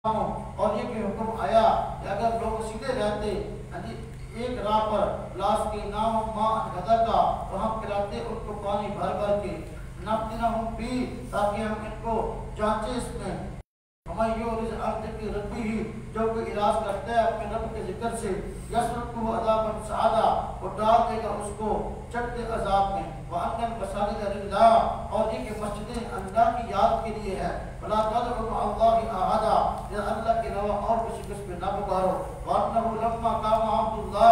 اور یہ کہ حکم آیا کہ اگر لوگ سیدھے رہتے ایک راہ پر لاس کے نام ماں غدا کا تو ہم پلاتے ان کو پانی بھر بھر کے نفتنہم بھی تاکہ ہم ان کو جانچے اس میں ہمیں یورز عبد کی ربی ہی جو کوئی علاج کرتا ہے اپنے رب کے ذکر سے یسرکو عذابا سعادا وہ ڈال دے گا اس کو چڑھتے عذاب میں وَأَنَّ الْمَسَاجِدَ لِلَّهِ اور یہ کہ مسجدیں اللہ کی یاد کے لیے ہے وَلَا تَدْعُوا مَعَ اللَّهِ أَحَدًا یا اللہ کے علاوہ اور کسی کس پہ نہ پکارو وَأَنَّهُ لَمَّا قَامَ عَبْدُ اللَّهِ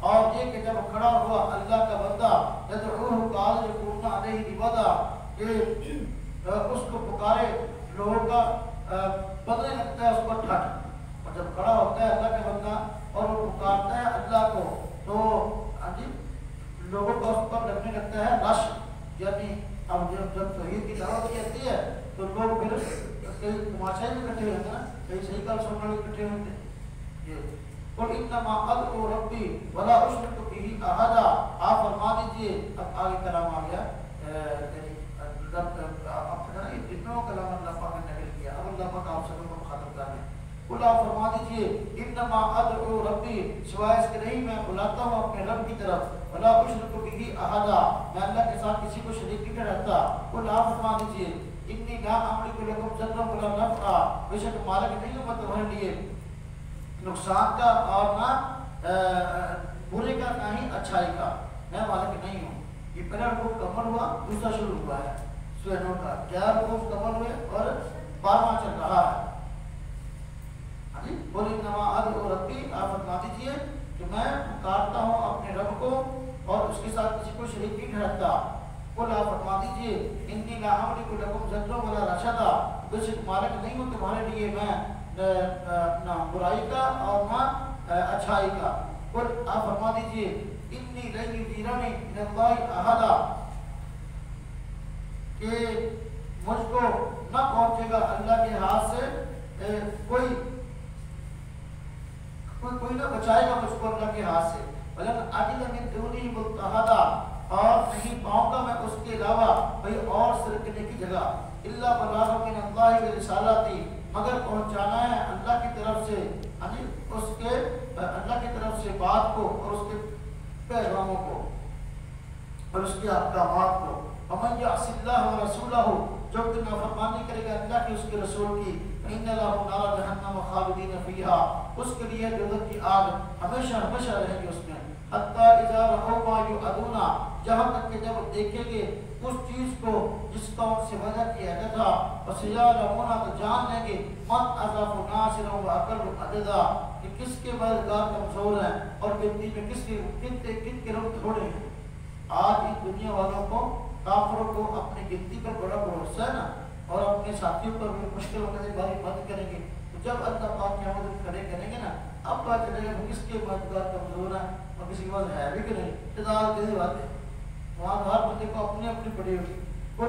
اور یہ کہ جب کھڑا ہوا اللہ کا بندہ يَدْعُوهُ قَالَ يَكُونَ عَلَيْهِ لِبَدًا کہ اس کو پکارے لوگوں کا بدلنے لگتا ہے اس کو ٹھٹ اور جب کھڑا ہوتا ہے اللہ کا بندہ اور وہ پکارتا ہے اللہ کو تو لوگوں کو اس پر لگنے لگتا ہے رش یعنی اب جب توحید کی دعوت کی جاتی ہے تو لوگ پھر کئی تماشے میں اکٹھے ہوتے ہیں نا کئی صحیح کال سننے والے اکٹھے ہوتے ہیں یہ قل انما ادعو ربی ولا اشرک به احدا آپ فرما دیجئے اب آگے کلام آ گیا یعنی اپنا اتنوں کلام اللہ پاک نے نقل کیا اب اللہ پاک آپ سب کو ختم کر دیں قل آپ فرما دیجئے انما ادعو ربی سوائے اس کے نہیں میں بلاتا ہوں اپنے رب کی طرف ولا اشرک به احدا میں اللہ کے ساتھ کسی کو شریک نہیں رہتا قل آپ فرما دیجئے انی لا املک لکم ضرا ولا نفعا بے شک مالک نہیں ہوں میں تمہارے لیے نقصان کا اور نہ برے کا نہ ہی اچھائی کا میں مالک نہیں ہوں یہ پہلا رکوع کمل ہوا دوسرا شروع ہوا ہے سورہ نور کا 11 رکوع کمل ہوئے اور 12واں چل رہا ہے قل انما ادعو ربی آپ فرما دیجیے کہ میں پکارتا ہوں اپنے رب کو اور اس کے ساتھ کسی کو شریک نہیں ٹھہراتا قل آپ فرما دیجیے انی لا املک لکم ضرا ولا رشدا بے شک مالک نہیں ہوں تمہارے لیے میں نہ برائی کا اور نہ اچھائی کا قل آپ فرما دیجیے انی لن یجیرنی من اللہ احدا کہ مجھ کو نہ پہنچے گا اللہ کے ہاتھ سے کوئی نہ بچائے گا مجھ کو اللہ کے ہاتھ سے ولن اجد من دونہ ملتحدا اور نہیں پاؤں گا میں اس کے علاوہ کوئی اور سرکنے کی جگہ الا بلاغ من اللہ برسالتی مگر پہنچانا ہے اللہ کی طرف سے اس کے اللہ کی طرف سے بات کو اور اس کے پیغاموں کو اور اس کے احکامات کو ومن یعص اللہ ورسولہ جو کہ نافرمانی کرے گا اللہ کی اس کے رسول کی فإن له نار جہنم خالدین فیہا اس کے لیے دوزخ کی آگ ہمیشہ ہمیشہ رہے گی اس میں حتی اذا رأوا ما یوعدون جہاں تک کہ جب دیکھیں گے اس چیز کو جس کا ان سے وعدہ کیا گیا تھا فسیعلمون تو جان لیں گے من اضعف ناصرا واقل عددا کہ کس کے مددگار کمزور ہیں اور گنتی میں کن کے لوگ تھوڑے ہیں آج اس دنیا والوں کو کافروں کو اپنی گنتی پر بڑا بھروسہ ہے نا اور اپنے ساتھیوں پر بھی مشکل ہونے سے باری مدد کریں گے تو جب اللہ پاک کی مدد کریں گے نا اب پتہ چلے گا کس کے مددگار کمزور ہیں اور کسی کے پاس ہے بھی کہ نہیں ابتداء جیسی بات ہے وہاں ہر بندے کو اپنی اپنی پڑی ہوگی قل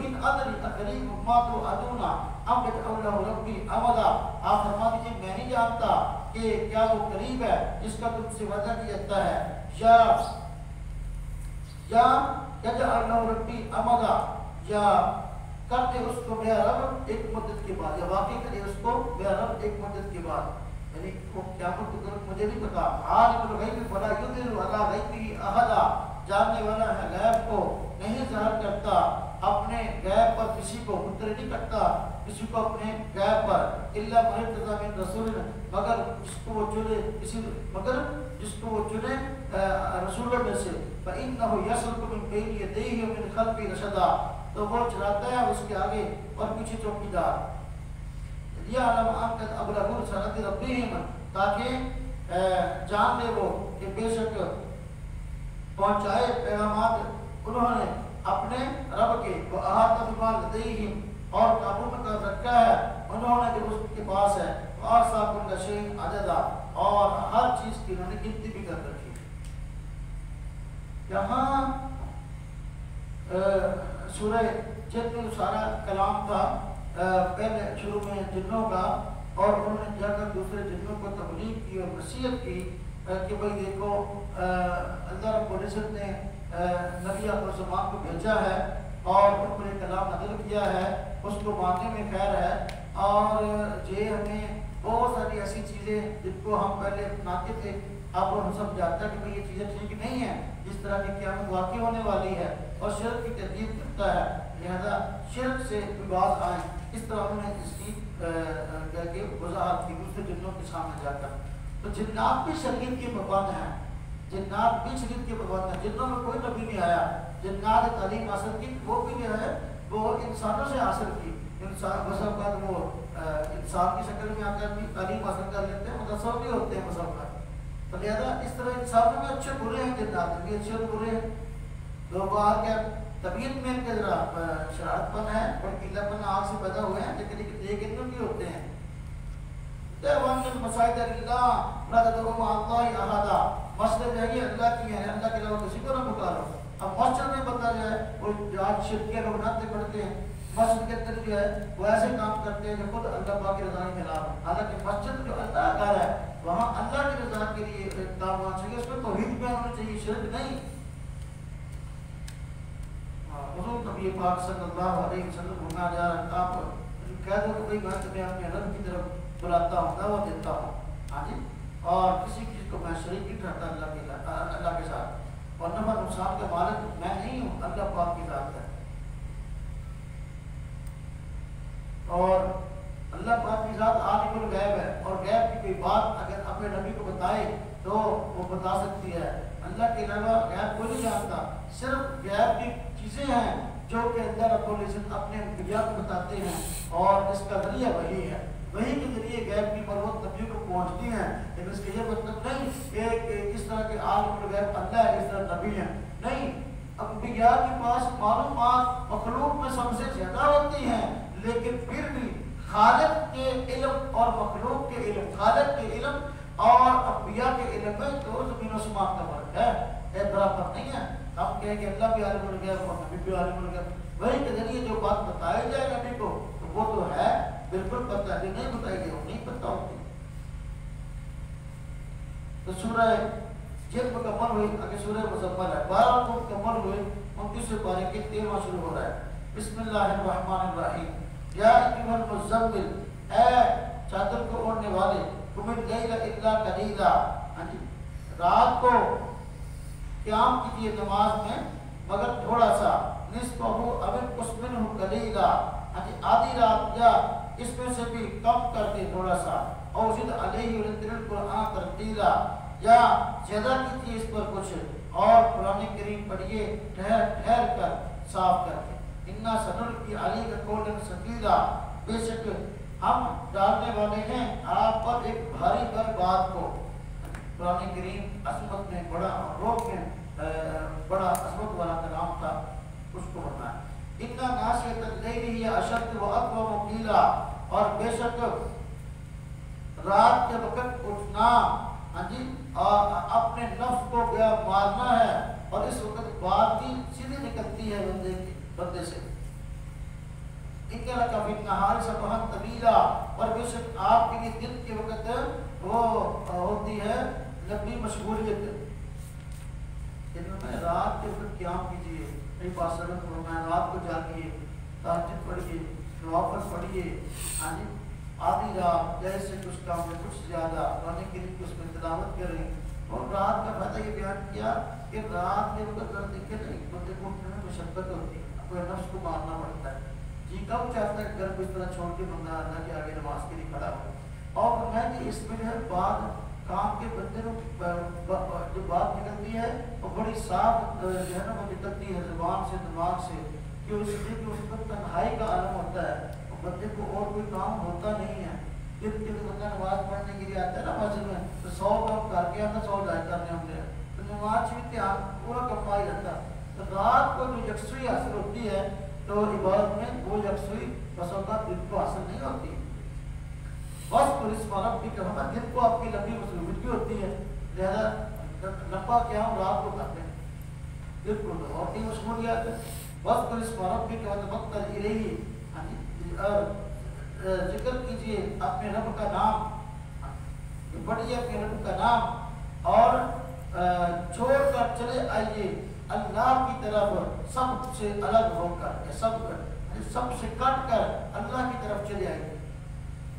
ان ادری اقریب ما توعدون ام یجعل ربی امدا آپ فرما دیجیے میں نہیں جانتا کہ کیا وہ قریب ہے جس کا تم سے وعدہ کیا جاتا ہے یا یجعل ربی امدا یا کر دے اس کو میرا رب ایک مدت کے بعد یا واقعی کرے اس کو میرا رب ایک مدت کے بعد یعنی وہ قیامت کی طرف مجھے نہیں پتا عالم الغیب فلا یظہر علی غیبہ احدا جاننے والا ہے غیب کو نہیں ظاہر کرتا اپنے غیب پر کسی کو منتظر نہیں کرتا کسی کو اپنے غیب پر الا من ارتضی من رسول مگر جس کو وہ چنے رسولوں میں سے فإنه يسلك من بين يديه ومن خلفه رشدا تو وہ چلاتا ہے اس کے آگے اور پیچھے چوکیدار یعلم ان قد ابلغوا رسالۃ ربهم تاکہ جان لے وہ کہ بے شک پہنچائے پیغامات انہوں نے اپنے رب کے وہ احاطہ بما لدیہم اور قابو میں کر رکھا ہے انہوں نے جو اس کے پاس ہے وَأَحْصَىٰ كُلَّ شَيْءٍ عَدَدًا اور ہر چیز کی انہوں نے گنتی بھی کر رکھی یہاں سورہ جن میں سارا کلام تھا پہلے شروع میں جنوں کا اور انہوں نے جا کر دوسرے جنوں کو تبلیغ کی اور نصیحت کی کہ بھئی دیکھو اللہ رب العزت نے نبی السلام کو بھیجا ہے اور ان پر ایک کلام نازل کیا ہے اس کو ماننے میں خیر ہے اور یہ ہمیں بہت ساری ایسی چیزیں جن کو ہم پہلے اپناتے تھے اب ہم سمجھاتا ہے کہ بھئی یہ چیزیں ٹھیک نہیں ہیں، جس طرح کی قیامت واقع ہونے والی ہے اور شرک کی تردید کرتا ہے، لہذا شرک سے کوئی بات آئے، اس طرح انہوں نے اس کی کہہ کے وضاحت کی دوسرے جنوں کے سامنے جا کر۔ تو جنات بھی شریعت کے پابند ہیں، جنات بھی شریعت کے پابند ہیں، جنوں میں کوئی نبی نہیں آیا، جنات نے تعلیم حاصل کی، وہ بھی جو ہے وہ انسانوں سے حاصل کی، انسان بس اوقات وہ انسان کی شکل میں آ کر بھی تعلیم حاصل کر لیتے ہیں، متصور بھی ہوتے ہیں بس اوقات۔ تو لہٰذا اس طرح انسانوں میں اچھے برے ہیں، جنات میں بھی اچھے اور برے ہیں، تو وہ آ کے طبیعت میں ان کے ذرا شرارت پن ہے، بڑکیلا پن آگ سے پیدا ہوئے ہیں، لیکن ایک ان کی ہوتے ہیں۔ وَأَنَّ الْمَسَاجِدَ لِلَّهِ فَلَا تَدْعُوا مَعَ اللَّهِ أَحَدًا، مسجد ہے یہ اللہ کی ہے، اللہ کے علاوہ کسی کو نہ پکارو۔ اب مسجد میں بتا جائے وہ آج شرک کے لوگ ناطے پڑھتے ہیں، مسجد کے اندر جو ہے وہ ایسے کام کرتے ہیں جو خود اللہ پاک کی رضا کے خلاف ہے، حالانکہ مسجد جو اللہ کا گھر ہے وہاں اللہ کی رضا کے لیے کام ہونا چاہیے، اس میں توحید بیان ہونا چاہیے، شرک نہیں۔ حضور نبی پاک صلی اللہ علیہ وسلم ہونا جا رہا، آپ کہہ دو کہ بھئی میں تمہیں اپنے رب کی طرف بلاتا ہوں، دعوت دیتا ہوں، ہاں جی، اور کسی چیز کو میں شریک نہیں ٹھہرتا اللہ کے ساتھ، اور نفع نقصان کا مالک میں نہیں ہوں، اللہ پاک کی ذات ہے۔ اور اللہ پاک کی ذات عالم الغیب ہے، اور غیب کی کوئی بات اگر اپنے نبی کو بتائے تو وہ بتا سکتی ہے، اللہ کے علاوہ غیب کوئی نہیں جانتا، صرف غیب کی چیزیں ہیں جو کہ اللہ رب العزت اپنے انبیاء کو بتاتے ہیں، اور اس کا ذریعہ وہی ہے، وہی کے ذریعے غیب کی مروت نبیوں کو پہنچتی ہیں، لیکن اس کا یہ مطلب نہیں کہ اس طرح کے عالم الغیب اللہ ہے، اس طرح نبی ہیں، نہیں، انبیاء کے پاس معلومات مخلوق میں سب سے زیادہ ہوتی ہیں، لیکن پھر بھی خالق کے علم اور مخلوق کے علم، خالق کے علم اور انبیاء کے علم میں تو زمین و آسمان کا فرق ہے، برابر نہیں ہے۔ ہم کہیں کہ اللہ بھی عالم الغیب اور نبی بھی عالم الغیب، وہی کے ذریعے جو بات بتائی جائے نبی کو تو وہ تو ہے بالکل پتہ ہے، نہیں بتائی گئی وہ نہیں پتہ ہوتی۔ تو سورہ جن مکمل ہوئی، اگر سورہ مزمل ہے 12 کو مکمل ہوئے، 29 پارے کے 13واں شروع ہو رہا ہے۔ بسم اللہ الرحمن الرحیم، یا ایھا المزمل، اے چادر کو اوڑھنے والے، قم اللیل الا قلیلا، رات کو قیام کیجیے نماز میں مگر تھوڑا سا، نصفہ او انقص منہ قلیلا، آدھی رات یا اس میں سے بھی کم کر کے تھوڑا سا، اور زد علیہ ورتل القرآن ترتیلا، یا زیادہ کیجیے اس پر کچھ، اور قرآن کریم پڑھیے ٹھہر ٹھہر کر، صاف کر کے، انا سنلقی علیک قولا ثقیلا، بے شک ہم ڈالنے والے ہیں آپ پر ایک بھاری بھر بات کو۔ قرآن کریم عظمت میں بڑا، روح میں بڑا عظمت والا کلام تھا، اس کو پڑھنا ہے۔ اِنَّا نَاشِئَةَ اللَّيْلِ هِيَ أَشَدُّ وَأَقْوَمُ قِيلًا، اور بے شک رات کے وقت اٹھنا، ہاں جی، اور اپنے نفس کو گیا مارنا ہے، اور اس وقت بات بھی سیدھی نکلتی ہے بندے سے۔ اِنَّ لَكَ فِي النَّهَارِ سَبْحًا طَوِيلًا، اور بے شک آپ کے لیے دن کے وقت وہ ہوتی ہے لمبی مشغولیت، دن میں رات کے وقت قیام کیجیے، عبادت کرنا، رات کو جاگیے، تہجد پڑھیے، نوافل پڑھیے، ہاں جی، آدھی رات جیسے کچھ کام میں کچھ زیادہ قرآن کریم کی اس میں تلاوت کریں، اور رات کا فائدہ یہ بیان کیا کہ رات کے وقت اگر دیکھے نہیں بندے کو اٹھنے میں مشقت ہوتی ہے، اپنے نفس کو مارنا پڑتا ہے، جی کب چاہتا ہے گھر کو اس طرح چھوڑ کے بندہ اللہ کے آگے نماز کے لیے کھڑا ہو، اور میں کہ اس میں جو ہے بعد کام کے بندے کو جو بات نکلتی ہے وہ بڑی صاف جو ہے نا وہ نکلتی ہے زبان سے، دماغ سے، کہ اس لیے کہ اس پر تنہائی کا عالم ہوتا ہے، بندے کو اور کوئی کام ہوتا نہیں ہے۔ جب کہ بندہ نماز پڑھنے کے لیے آتا ہے نا مسجد میں تو 100 کام کر کے آتا، 100 جائے کرنے ہم نے، تو نماز بھی دھیان پورا کما ہی رہتا ہے۔ تو رات کو جو یکسوئی حاصل ہوتی ہے تو عبادت میں وہ یکسوئی بس اوقات دن کو حاصل نہیں ہوتی۔ بس پولیس مارب بھی کہنا دن کو آپ کی لمبی مصروفیت کی ہوتی ہے، لہذا لمبا قیام رات کو کرتے ہیں، دن کو تو اور کی مشغولیات ہے۔ بس پولیس مارب بھی کہنا وقت الہی، ذکر کیجیے اپنے رب کا نام، پڑھیے اپنے رب کا نام، اور چھوڑ کر چلے آئیے اللہ کی طرف سب سے الگ ہو کر، سب سے کٹ کر اللہ کی طرف چلے آئیے۔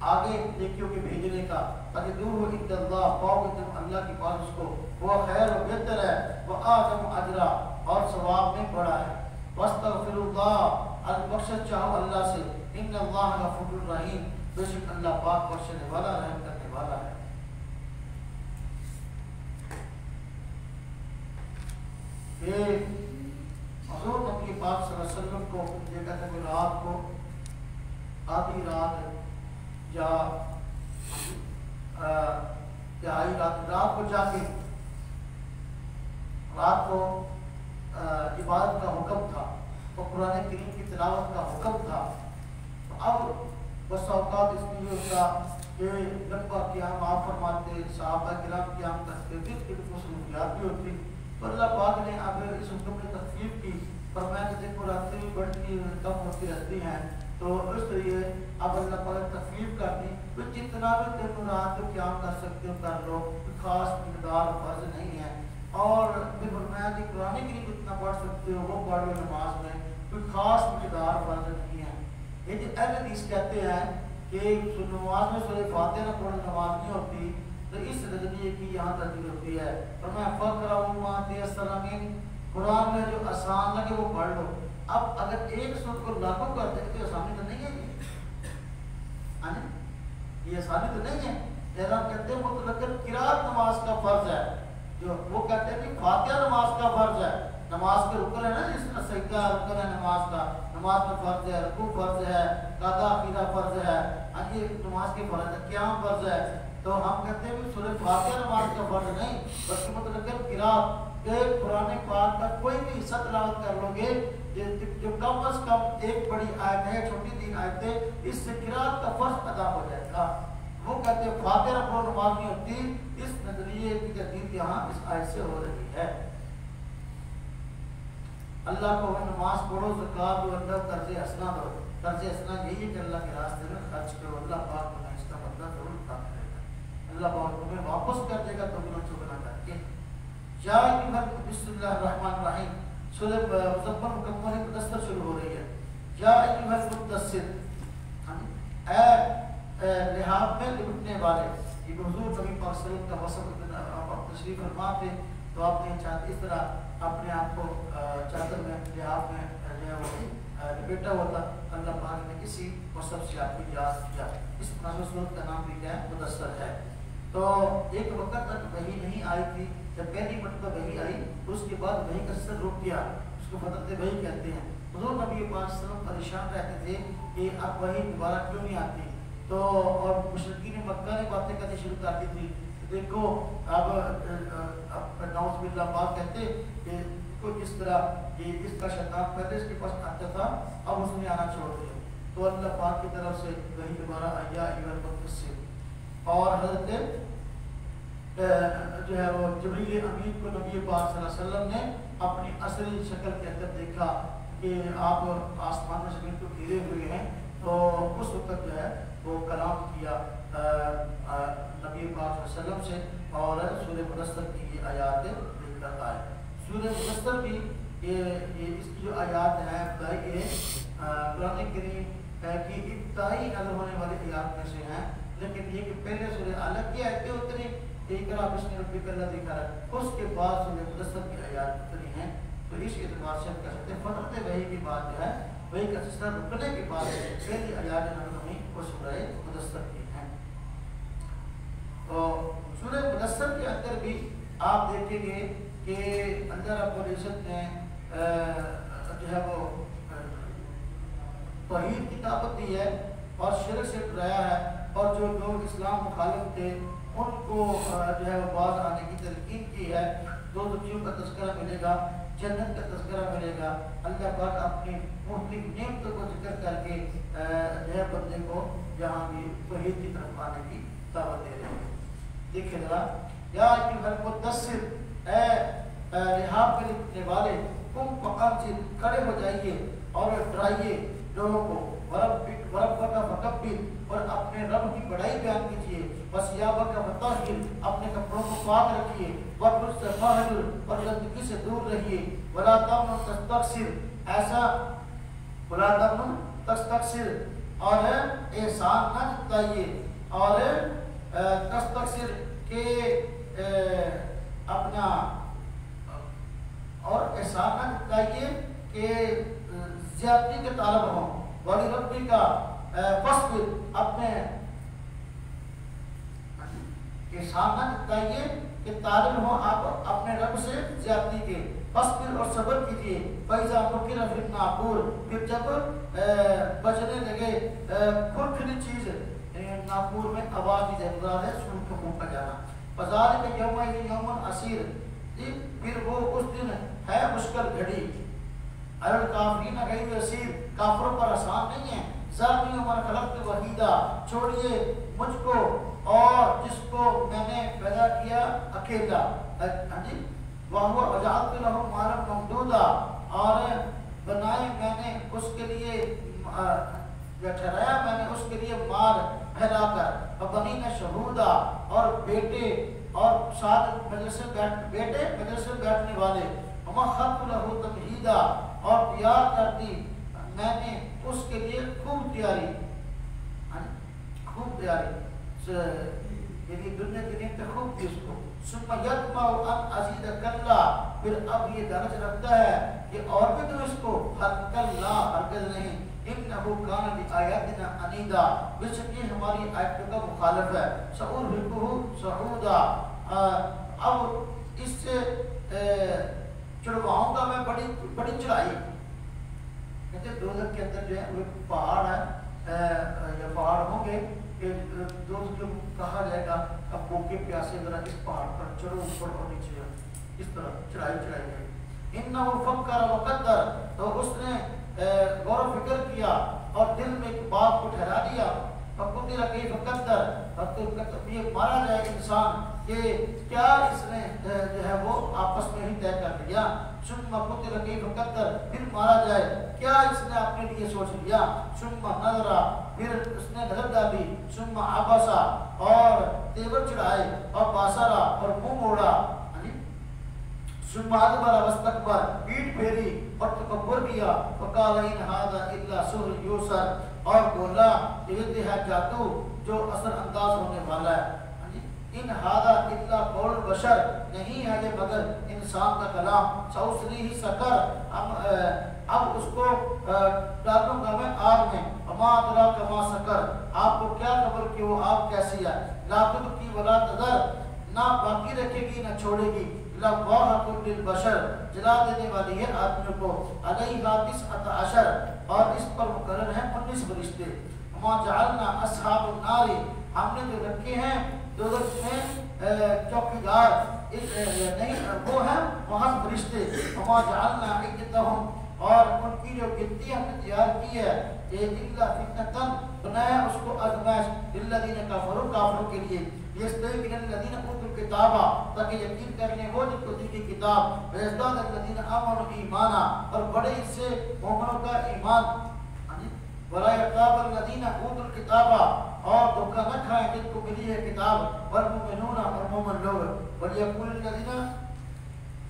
آگے نیکیوں کے بھیجنے کا، تجدوہ عند اللہ، پاؤ گے تم اللہ کے پاس اس کو، وہ خیر و بہتر ہے، وہ اعظم اجرا، اور ثواب میں بڑا ہے۔ واستغفر اللہ، بخشش چاہو اللہ سے، ان اللہ غفور رحیم، بے شک اللہ پاک بخشنے والا رحم کرنے والا ہے۔ یہ حضور نبی پاک صلی اللہ علیہ وسلم کو یہ کہتے ہیں کہ رات کو آدھی رات یا تہائی رات کو جا کے رات کو عبادت کا حکم تھا، اور قرآن کریم کی تلاوت کا حکم تھا۔ اب بس اوقات اس لیے ہوتا کہ لمبا قیام آپ فرماتے، صحابہ کرام قیام کرتے تھے، ان کو مصروفیات بھی ہوتی، تو اللہ پاک نے اب اس حکم میں تخفیف کی، فرمایا کہ دیکھو راتیں بھی بڑھتی کم ہوتی رہتی ہیں، تو اس لیے اب اللہ پاک نے تخفیف کر دی، تو جتنا بھی دن رات کو قیام کر سکتے ہو کر لو، کوئی خاص مقدار فرض نہیں ہے۔ اور پھر فرمایا کہ قرآن کریم جتنا پڑھ سکتے ہو وہ پڑھ لو نماز میں، کوئی خاص مقدار فرض نہیں ہے۔ یہ جو اہل حدیث کہتے ہیں کہ نماز میں سورہ فاتحہ نہ پڑھ نماز نہیں ہوتی، تو اس نظریے کی یہاں ترجیح ہوتی ہے۔ فرمایا فقرؤوا ما تیسر من، قرآن میں جو آسان لگے وہ پڑھ لو۔ اب اگر ایک سورت کو لاگو کر دیں تو آسانی تو نہیں ہے، یہ آسانی تو نہیں ہے۔ اعلان کہتے ہیں مطلقاً قرات نماز کا فرض ہے، جو وہ کہتے ہیں کہ فاتحہ نماز کا فرض ہے، نماز کے رکن ہے نا، جس طرح سجدہ رکن ہے نماز کا، نماز میں فرض ہے، رکوع فرض ہے، قضا قیدا فرض ہے، یہ نماز کے فرض ہے، قیام فرض ہے۔ تو ہم کہتے ہیں کہ سورہ فاتحہ نماز کا فرض نہیں، بلکہ مطلب قرات کہ قرآن پاک کا کوئی بھی حصہ تلاوت کر لو گے جو کم از کم ایک بڑی آیت ہے، چھوٹی 3 آیتیں، اس سے قرات کا فرض ادا ہو جائے گا۔ وہ کہتے ہیں فاتحہ پڑھو نماز نہیں ہوتی، اس نظریے کی تردید یہاں اس آیت سے ہو رہی ہے۔ اللہ کو نماز پڑھو، زکات دو، اللہ قرض حسنہ دو۔ قرض حسنہ یہی ہے کہ اللہ کے راستے میں خرچ کرو، اللہ پاک تمہیں اس کا بدلہ ضرور عطا کرے گا، اللہ پاک تمہیں واپس کر دے گا دگنا چگنا کر کے۔ یا بسم اللہ الرحمن الرحیم، سورہ مزمل مکمل مدثر شروع ہو رہی ہے۔ یا ایھا المدثر، اے لحاف میں لپٹنے والے، یہ حضور نبی پاک صلی اللہ علیہ وسلم کا تشریف فرما تھے، تو آپ نے اس طرح اپنے آپ کو چادر میں لحاف میں لپیٹا ہوا تھا۔ اللہ پاک نے کسی وصف سے آپ کو یاد کیا، اس صورت کا نام بھی کیا ہے؟ مدثر ہے۔ تو ایک وقت تک وحی نہیں آئی تھی، جب پہلی مرتبہ وحی آئی تو اس کے بعد وحی کا سلسلہ رک گیا، اس کو فترت وحی کہتے ہیں۔ حضور نبی پاک صلی اللہ علیہ وسلم پریشان رہتے تھے کہ اب وحی دوبارہ کیوں نہیں آتی، تو اور مشرکین مکہ نے باتیں کرنی شروع کر دی تھی، دیکھو اب نعوذ باللہ پاک کہتے کہ کوئی اس طرح یہ اس کا شیطان پہلے اس کے پاس آتا تھا، اب اس نے آنا چھوڑ دیا، تو اللہ پاک کی طرف سے وحی دوبارہ آیا ایھا المدثر، اور حضرت جو ہے وہ جبریل امین کو نبی پاک صلی اللہ علیہ وسلم نے اپنی اصلی شکل کے اندر دیکھا کہ آپ آسمان میں زمین کو گھیرے ہوئے ہیں، تو اس وقت جو ہے وہ کلام کیا نبی پاک صلی اللہ علیہ وسلم سے، اور سورہ مدثر کی یہ آیات لے کر آئے۔ سورہ مدثر بھی یہ اس کی جو آیات ہیں ابتدائی قرآن کریم کی ابتدائی نظر ہونے والی آیات میں سے ہیں، لیکن یہ کہ پہلے سورہ الگ کی آیتیں اتری، اقرأ باسم ربک الذی خلق، اس کے بعد سورہ مدثر کی آیات اتری ہیں، تو اس اعتبار سے ہم کہہ سکتے ہیں فترت وحی کی بات جو ہے، وحی کا سلسلہ رکنے کے بعد پہلی آیات نازل ہوئی وہ سورہ مدثر کی ہیں۔ تو سورہ مدثر کے اندر بھی آپ دیکھیں گے کہ اندر رب العزت نے جو ہے وہ توحید کی دعوت دی ہے اور شرک سے ڈرایا ہے، اور جو لوگ اسلام مخالف تھے ان کو جو ہے وہ باز آنے کی تلقین کی ہے۔ دو چیزوں کا تذکرہ ملے گا، جنت کا تذکرہ ملے گا، اللہ پاک اپنی مختلف نعمتوں کو ذکر کر کے جو ہے بندے کو یہاں بھی توحید کی طرف آنے کی دعوت دے رہے ہیں۔ دیکھیں ذرا، یا ایھا المدثر، اے لحاف میں لپٹنے والے، قم فانذر، کھڑے ہو جائیے اور ڈرائیے لوگوں کو، وربک فکبر، اور اپنے رب کی بڑائی بیان کیجیے، وثیابک فطہر، اپنے کپڑوں کو پاک رکھیے، والرجز فاہجر، اور گندگی سے دور رہیے، ولا تمنن تستکثر، ایسا ولا تمنن تستکثر، اور احسان نہ جتائیے اور تستکثر کے اپنا اور احسان نہ جتائیے کہ زیادتی کے طالب ہوں ولی ربی کا فصبر اپنے احسان نہ جتائیے کہ طالب ہوں آپ اپنے رب سے زیادتی کے فصبر اور صبر کیجیے فیضا نقر فی الناقور پھر جب بجنے لگے کھرکھری چیز ناقور میں آواز دی جائے مراد ہے سن کے منہ پر جانا فذالک یوم عسیر جی پھر وہ اس دن ہے مشکل گھڑی علی الکافرین غیر یسیر کافروں پر آسان نہیں ہے ذرنی ومن خلقت وحیدا چھوڑیے مجھ کو اور جس کو میں نے پیدا کیا اکیلا ہاں جی وَهُوَ وَجَعَلْتُ لَهُ مَالًا مَمْدُودًا اور بنائے میں نے اس کے لیے یا ٹھہرایا میں نے اس کے لیے مال پھیلا کر وَبَنِينَ شَهُودًا اور بیٹے اور ساتھ بیٹے مجلس میں بیٹھنے والے وَمَخَّرْتُ لَهُ تَمْهِيدًا اور تیار کر دی میں نے اس کے لیے خوب تیاری یعنی دنیا کے نیت خوب تھی اس کو ثم یطمع ان ازید کلا پھر اب یہ درج رکھتا ہے کہ اور بھی تو اس کو حد کلا ہرگز نہیں انہو کان لآیاتنا عنیدا بے شک یہ ہماری آیتوں کا مخالف ہے سأرهقه صعودا اب اس سے چڑھواؤں گا میں بڑی چڑھائی کہتے ہیں دوزخ کے اندر جو ہے وہ پہاڑ ہے یا پہاڑ ہوں گے کہ دوست جو کہا جائے گا اب بھوکے پیاسے ذرا اس پہاڑ پر چڑھو اوپر اور نیچے اس طرح چڑھائی گئی انہو فکر وقدر تو اس نے غور و فکر کیا اور دل میں ایک بات کو ٹھہرا دیا فقدر کیف قدر یہ مارا جائے انسان کہ کیا اس نے جو ہے وہ آپس میں ہی طے کر لیا ثم قدر کیف قدر پھر مارا جائے کیا اس نے اپنے لیے سوچ لیا ثم نظر پھر اس نے نظر ڈالی ثم عبسا اور تیور چڑھائے اور باسرا اور منہ موڑا ثم ادبر واستكبر پیٹ پھیری اور تکبر کیا فقال ان هذا الا سحر یوسر اور بولا یہ ہے جادو جو اثر انداز ہونے والا ہے ان هذا الا قول البشر نہیں ہے یہ مگر انسان کا کلام سوسری ہی سکر اب اس کو ڈالوں گا میں آگ میں اما ادرا کما سکر آپ کو کیا خبر کہ وہ آگ کیسی ہے لا تبقی ولا تذر نہ باقی رکھے گی نہ چھوڑے گی لواحۃ للبشر جلا دینے والی ہے آدمیوں کو علیہا 19 اور اس پر مقرر ہیں 19 فرشتے وما جعلنا اصحاب النار ہم نے جو رکھے ہیں دوزخ میں چوکیدار نہیں وہ ہیں وہاں فرشتے وما جعلنا عدتهم اور ان کی جو گنتی ہم نے تیار کی ہے الا فتنۃ بنایا اس کو آزمائش للذین کفروا کافروں کے لیے یستیقن الذین اوتوا الکتاب تاکہ یقین کرنے وہ جن کو دی گئی کتاب ویزداد الذین آمنوا ایمانا اور بڑے اس سے مومنوں کا ایمان ولا یرتاب الذین اوتوا الکتاب اور دھوکہ نہ کھائیں جن کو ملی ہے کتاب والمؤمنون اور مومن لوگ ولیقول الذین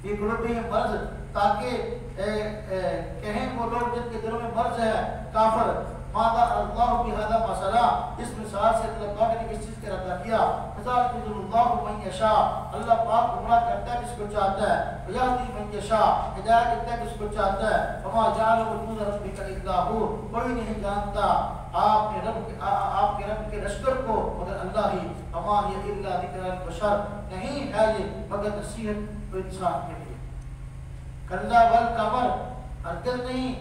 فی قلوبہم مرض تاکہ کہیں وہ لوگ جن کے دلوں میں مرض ہے کافر ماذا اللہ بہذا مسئلہ اس مثال سے اللہ پاک نے کس چیز کا رد کیا فذلک یضل اللہ من یشاء اللہ پاک گمراہ کرتا ہے جس کو چاہتا ہے ویہدی من یشاء ہدایت دیتا ہے جس کو چاہتا ہے وما جعل جنود ربک الا هو کوئی نہیں جانتا آپ کے رب کے لشکر کو مگر اللہ ہی وما هی الا ذکر للبشر نہیں ہے یہ مگر نصیحت انسان کے لیے کلا والقمر ہرگز نہیں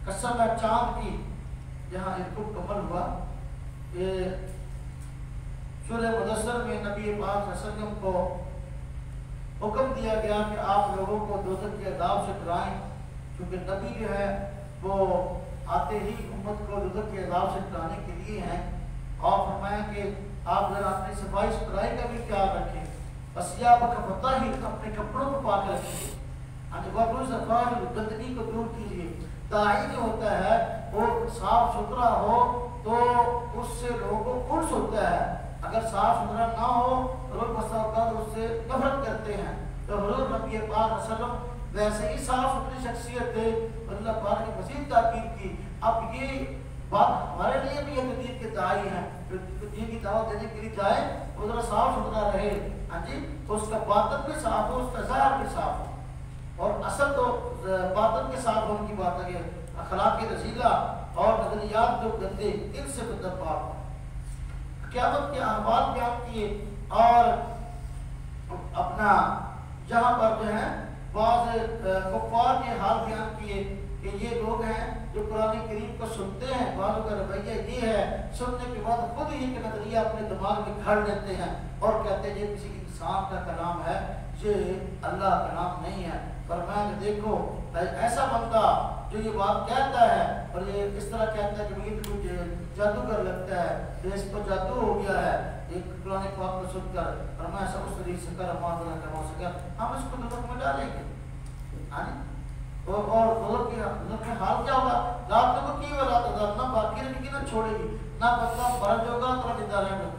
قسم ہے چاند کی جہاں اس کو کمل ہوا یہ سورہ مدثر میں نبی پاک صلی اللہ علیہ وسلم کو حکم دیا گیا کہ آپ لوگوں کو دوزخ کے عذاب سے ڈرائیں کیونکہ نبی جو ہے وہ آتے ہی امت کو دوزخ کے عذاب سے ڈرانے کے لیے ہیں اور فرمایا کہ آپ ذرا اپنی صفائی ستھرائی کا بھی خیال رکھیں وثیابک فطہر اپنے کپڑوں کو پاک رکھیں وہ صفائی گندگی کو دور کیجیے داعی جو ہوتا ہے وہ صاف ستھرا ہو تو اس سے لوگوں کو انس ہوتا ہے اگر صاف ستھرا نہ ہو تو لوگ بسا اوقات اس سے نفرت کرتے ہیں تو حضور نبی پاک صلی اللہ علیہ وسلم ویسے ہی صاف ستھری شخصیت تھے اللہ پاک نے مزید تاکید کی اب یہ بات ہمارے لیے بھی یہ دین کے داعی ہیں، جو دین کی دعوت دینے کے لیے جائے وہ ذرا صاف ستھرا رہے، ہاں جی، اس کا باطن بھی صاف ہو، اس کا ظاہر بھی صاف ہو، اور اصل تو باطن کے صاف ہونے کی بات ہے کہ اخلاق رذیلہ اور نظریات جو گندے ان سے بدر پاک ہو۔ قیامت کے احوال بیان کیے اور اپنا جہاں پر جو ہے بعض کفار کے حال بیان کیے کہ یہ لوگ ہیں جو قرآن کریم کو سنتے ہیں، بعضوں کا رویہ یہ ہے سننے کے بعد خود ہی کے نظریہ اپنے دماغ میں گھڑ لیتے ہیں اور کہتے ہیں یہ کسی انسان کا کلام ہے، یہ اللہ کا کلام نہیں ہے۔ فرمایا کہ دیکھو ایسا بندہ جو یہ بات کہتا ہے اور یہ اس طرح کہتا ہے کہ مجھے تو کچھ جادوگر لگتا ہے، اس پر جادو ہو گیا ہے ایک قرآن پاک کو سن کر، فرمایا ایسا اس طریقے سے کر ہمارا ہو سکا ہم اس کو دوزخ میں ڈالیں گے۔ اور دوزخ کے حال کیا ہوگا؟ رات کو کی وہ رات عذاب نہ باقی رہے گی نہ چھوڑے گی، نہ بدلا فرج ہوگا تو زندہ رہے گا۔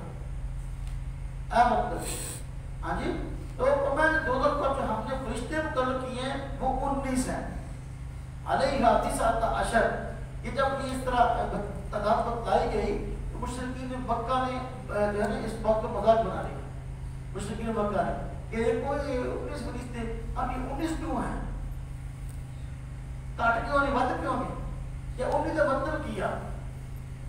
اے مطلب ہاں جی، تو میں دوزخ پر جو ہم نے فرشتے مقرر کیے ہیں وہ 19 ہیں، علیہ 19 یہ جب یہ اس طرح تعداد بتلائی گئی تو مشرکین مکہ نے جو ہے نا اس بات کو مذاق بنا لیا، مشرکین مکہ نے کہ یہ کوئی 19 فرشتے، اب یہ 19 کیوں ہیں؟ کاٹ کیوں نہیں، بات کیوں نہیں؟ یا 19 کا مطلب کیا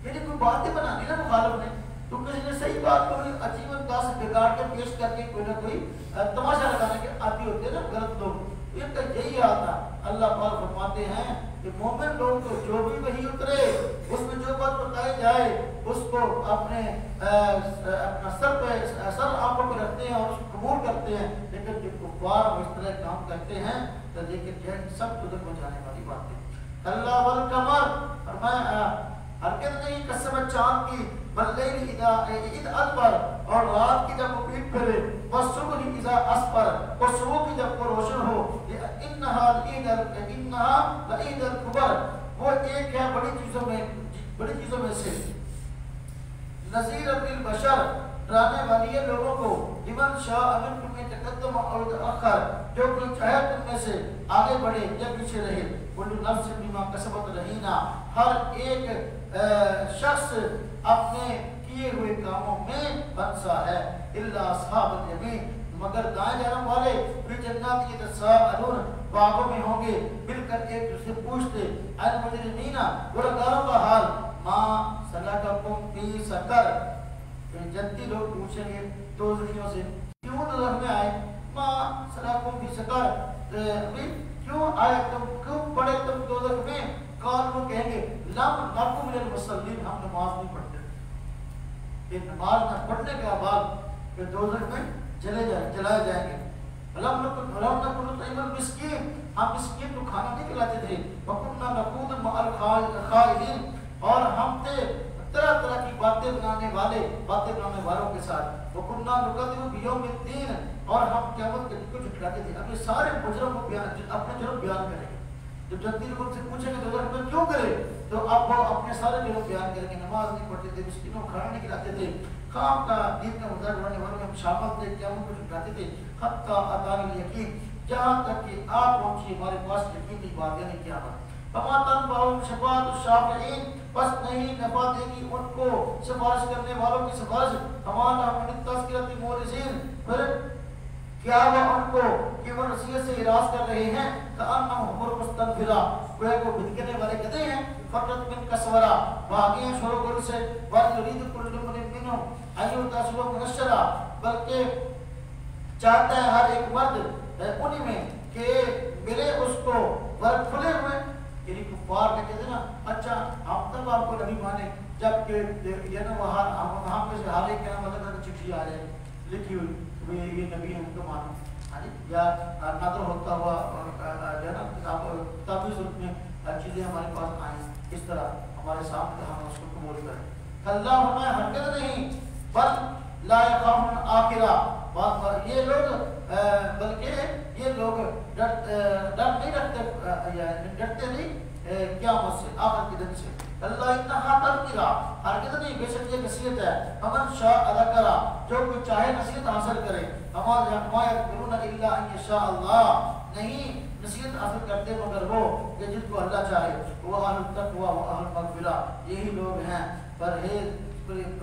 یعنی کوئی بات ہی بنا دی نا مخالف نے، تو کسی نے صحیح بات کو عجیب انداز سے بگاڑ کے پیش کر کے کوئی نہ کوئی تماشا لگانے کے عادی ہوتے ہیں نا غلط لوگ، یہ تو یہی آتا۔ اللہ پاک فرماتے ہیں کہ مومن لوگ تو جو بھی وحی اترے اس میں جو بات بتائی جائے اس کو اپنے اپنا سر آنکھوں پہ رکھتے ہیں اور اس کو قبول کرتے ہیں، لیکن جو کفار اس طرح کام کرتے ہیں تو لیکن سب دوزخ میں جانے والی باتیں۔ اللہ والقمر، فرمایا ہرگز نہیں قسم چاند کی، واللیل اذا ادبر، اور رات کی جب وہ پیٹ پھیرے، والصبح اذا اسفر، اور صبح کی جب وہ روشن ہو، انہا لعید الکبر، وہ ایک ہے بڑی چیزوں میں سے، نذیر للبشر، ڈرانے والی ہے لوگوں کو، لمن شاء منکم ان یتقدم او یتأخر، جو کوئی چاہے تم میں سے آگے بڑھے یا پیچھے رہے، کل نفس بما کسبت رہینا، ہر ایک شخص اپنے کیے ہوئے کاموں میں بنسا ہے، الا اصحاب الیمین، مگر دائیں جانب والے فی جنات یتساءلون، باغوں میں ہوں گے مل کر ایک دوسرے پوچھتے، المجرمین، گنہگاروں کا حال، ما سلککم فی سقر، جنتی لوگ پوچھیں گے دوزخیوں سے کیوں دوزخ میں آئے، ما سلککم فی سقر، کیوں آئے تم، کیوں پڑے تم دوزخ میں؟ قال وہ کہیں گے لم نکن من المصلین، ہم نماز نہیں پڑھتے، کہ نماز نہ پڑھنے کے بعد کہ دوزخ میں جلائے جائیں گے۔ لم نکن نطعم المسکین، ہم مسکین کو کھانا نہیں کھلاتے تھے، وکنا نخوض مع الخائضین، اور ہم تھے طرح طرح کی باتیں بنانے والوں کے ساتھ، وکنا نکذب بیوم الدین، اور ہم قیامت کے دن کو جھٹلاتے تھے۔ اب یہ سارے مجرم کو اپنے جرم بیان کریں گے، جب جنتی لوگوں سے پوچھیں گے دوزخ میں کیوں کرے تو اب وہ اپنے سارے جرم بیان کریں گے، نماز نہیں پڑھتے تھے، مسکینوں کو کھانا نہیں کھلاتے تھے، خام کا دین کا مذاق اڑانے والوں میں ہم شامل تھے، قیامت کو جھٹلاتے تھے، حتی اتانا الیقین، جہاں تک کہ آپ پہنچی ہمارے پاس یقین کی بات یعنی قیامت۔ فما تنفعهم شفاعۃ الشافعین، بس نہیں نفع دے گی ان کو سفارش کرنے والوں کی سفارش، ہمارا من تذکرۃ مورثین، پھر کیا وہ ان کو کہ وہ نصیحت سے اراض کر رہے ہیں، کأنہم حمر مستنفرہ، گویا کو بھٹکنے والے گدھے ہیں، فقط من کسورہ، بھاگے ہیں شور و گل سے، وَيُرِيدُ كُلُّ امْرِئٍ مِّنْهُمْ أَن يُؤْتَىٰ صُحُفًا مُنَشَّرَةً، بلکہ چاہتا ہے ہر ایک مرد انہی میں کہ ملے اس کو ورق کھلے ہوئے، یعنی کفار کا کہتے ہیں نا اچھا ہم تب آپ کو نبی مانے جب کہ یہ نا وہاں پہ سے حالے کیا مطلب ہے چٹھی آ جائے لکھی ہوئی یہ نبی ہے ان کو مانو، یا نظر ہوتا ہوا جو ہے نا کتابی صورت میں چیزیں ہمارے پاس آئیں، اس طرح ہمارے سامنے ہم اس کو قبول کریں۔ اللہ ہمیں ہرگز نہیں، بل لا یخافون آخرہ، یہ لوگ بلکہ یہ لوگ ڈر نہیں رکھتے، ڈرتے نہیں قیامت سے، آخر کے دن سے۔ اللہ انہا تذکرہ، ہرگز نہیں، بے شک یہ نصیحت ہے، فمن شاء ذکر، جو کوئی چاہے نصیحت حاصل کرے، وما یذکرون الا ان یشاء اللہ، نہیں نصیحت حاصل کرتے مگر وہ کہ جس کو اللہ چاہے، وہ اہل التقوی و اہل المغفرہ، یہی لوگ ہیں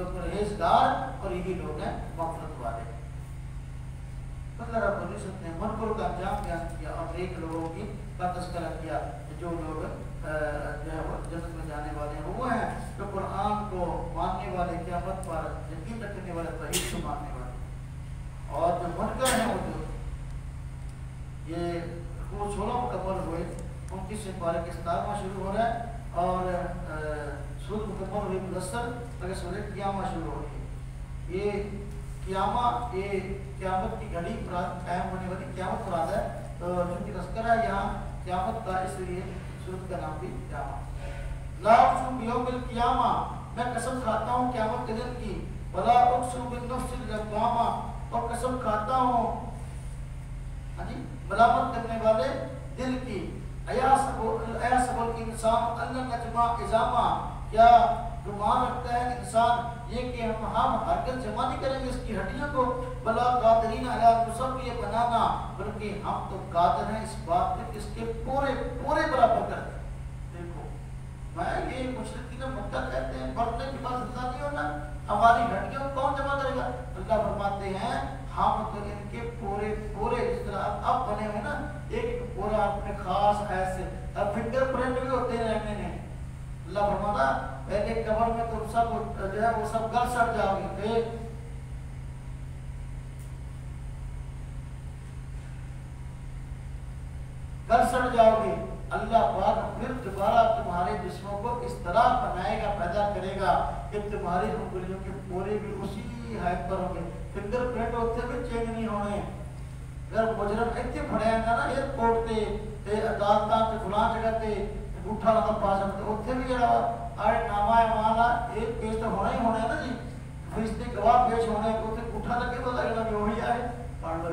پرہیزگار اور یہی لوگ ہیں مغفرت والے۔ اللہ رب العزت نے منکر کا انجام بیان کیا اور ایک لوگوں کی کا تذکرہ کیا، جو لوگ جو ہے وہ جنت میں جانے والے ہیں، وہ ہیں جو قرآن کو ماننے والے، قیامت پر یقین رکھنے والے، توحید کو ماننے والے، اور جو منکر ہیں وہ جو یہ وہ 16 مکمل ہوئے، 29 سے پارے کے 17واں شروع ہو رہا ہے، اور سورۃ مکمل ہوئی مدثر، اگر سورۃ قیامہ شروع ہو رہی ہے۔ یہ قیامہ، یہ قیامت کی گھڑی قائم ہونے والی قیامت مراد ہے، تو چونکہ تذکرہ ہے یہاں قیامت کا، اس لیے سورۃ کا نام بھی قیامت۔ لا اقسم بیوم القیامہ، میں قسم کھاتا ہوں قیامت کے دن کی، ولا اقسم بالنفس اللوامہ، اور قسم کھاتا ہوں ملامت کرنے والے دل کی، ایحسب الانسان ان نجمع عظامہ، کیا گمان رکھتا ہے انسان یہ کہ ہم ہرگز جمع نہیں کریں گے اس کی ہڈیوں کو، بلا قادرین علی ان نسوی بنانا، بلکہ ہم تو قادر ہیں اس بات پہ کہ اس کے پورے برابر کر دیں۔ دیکھو میں یہ مشرکین مکہ کہتے ہیں مرنے کے بعد زندہ نہیں ہونا، ہماری ہڈیوں کو کون جمع کرے گا؟ اللہ فرماتے ہیں ہم تو ان کے پورے جس طرح اب بنے ہوئے نا، ایک پورا اپنے خاص ایسے، اب فنگر پرنٹ بھی ہوتے رہنے نے، اللہ فرماتا پہلے قبر میں تم سب جو ہے وہ سب گل سڑ جاؤ گے، گل سڑ جاؤ گے، اللہ پاک پھر دوبارہ تمہارے جسموں کو اس طرح بنائے گا، پیدا کرے گا کہ تمہاری انگلیوں کے پورے بھی اسی حالت پر ہوں گے، فنگر پرنٹ ہوتے بھی چینج نہیں ہونے۔ اگر مجرم اتنے پڑے گا نا ایئرپورٹ تے عدالتاں تے فلاں جگہ تے انگوٹھا لگا پاس تے اوتھے بھی جڑا آئے نامہ مالا ایک پیش تو ہونا ہی ہونا ہے نا جی، فرشتے گواہ پیش ہونے کو تے انگوٹھا لگے تو لگنا کہ وہی آئے پڑھ لو۔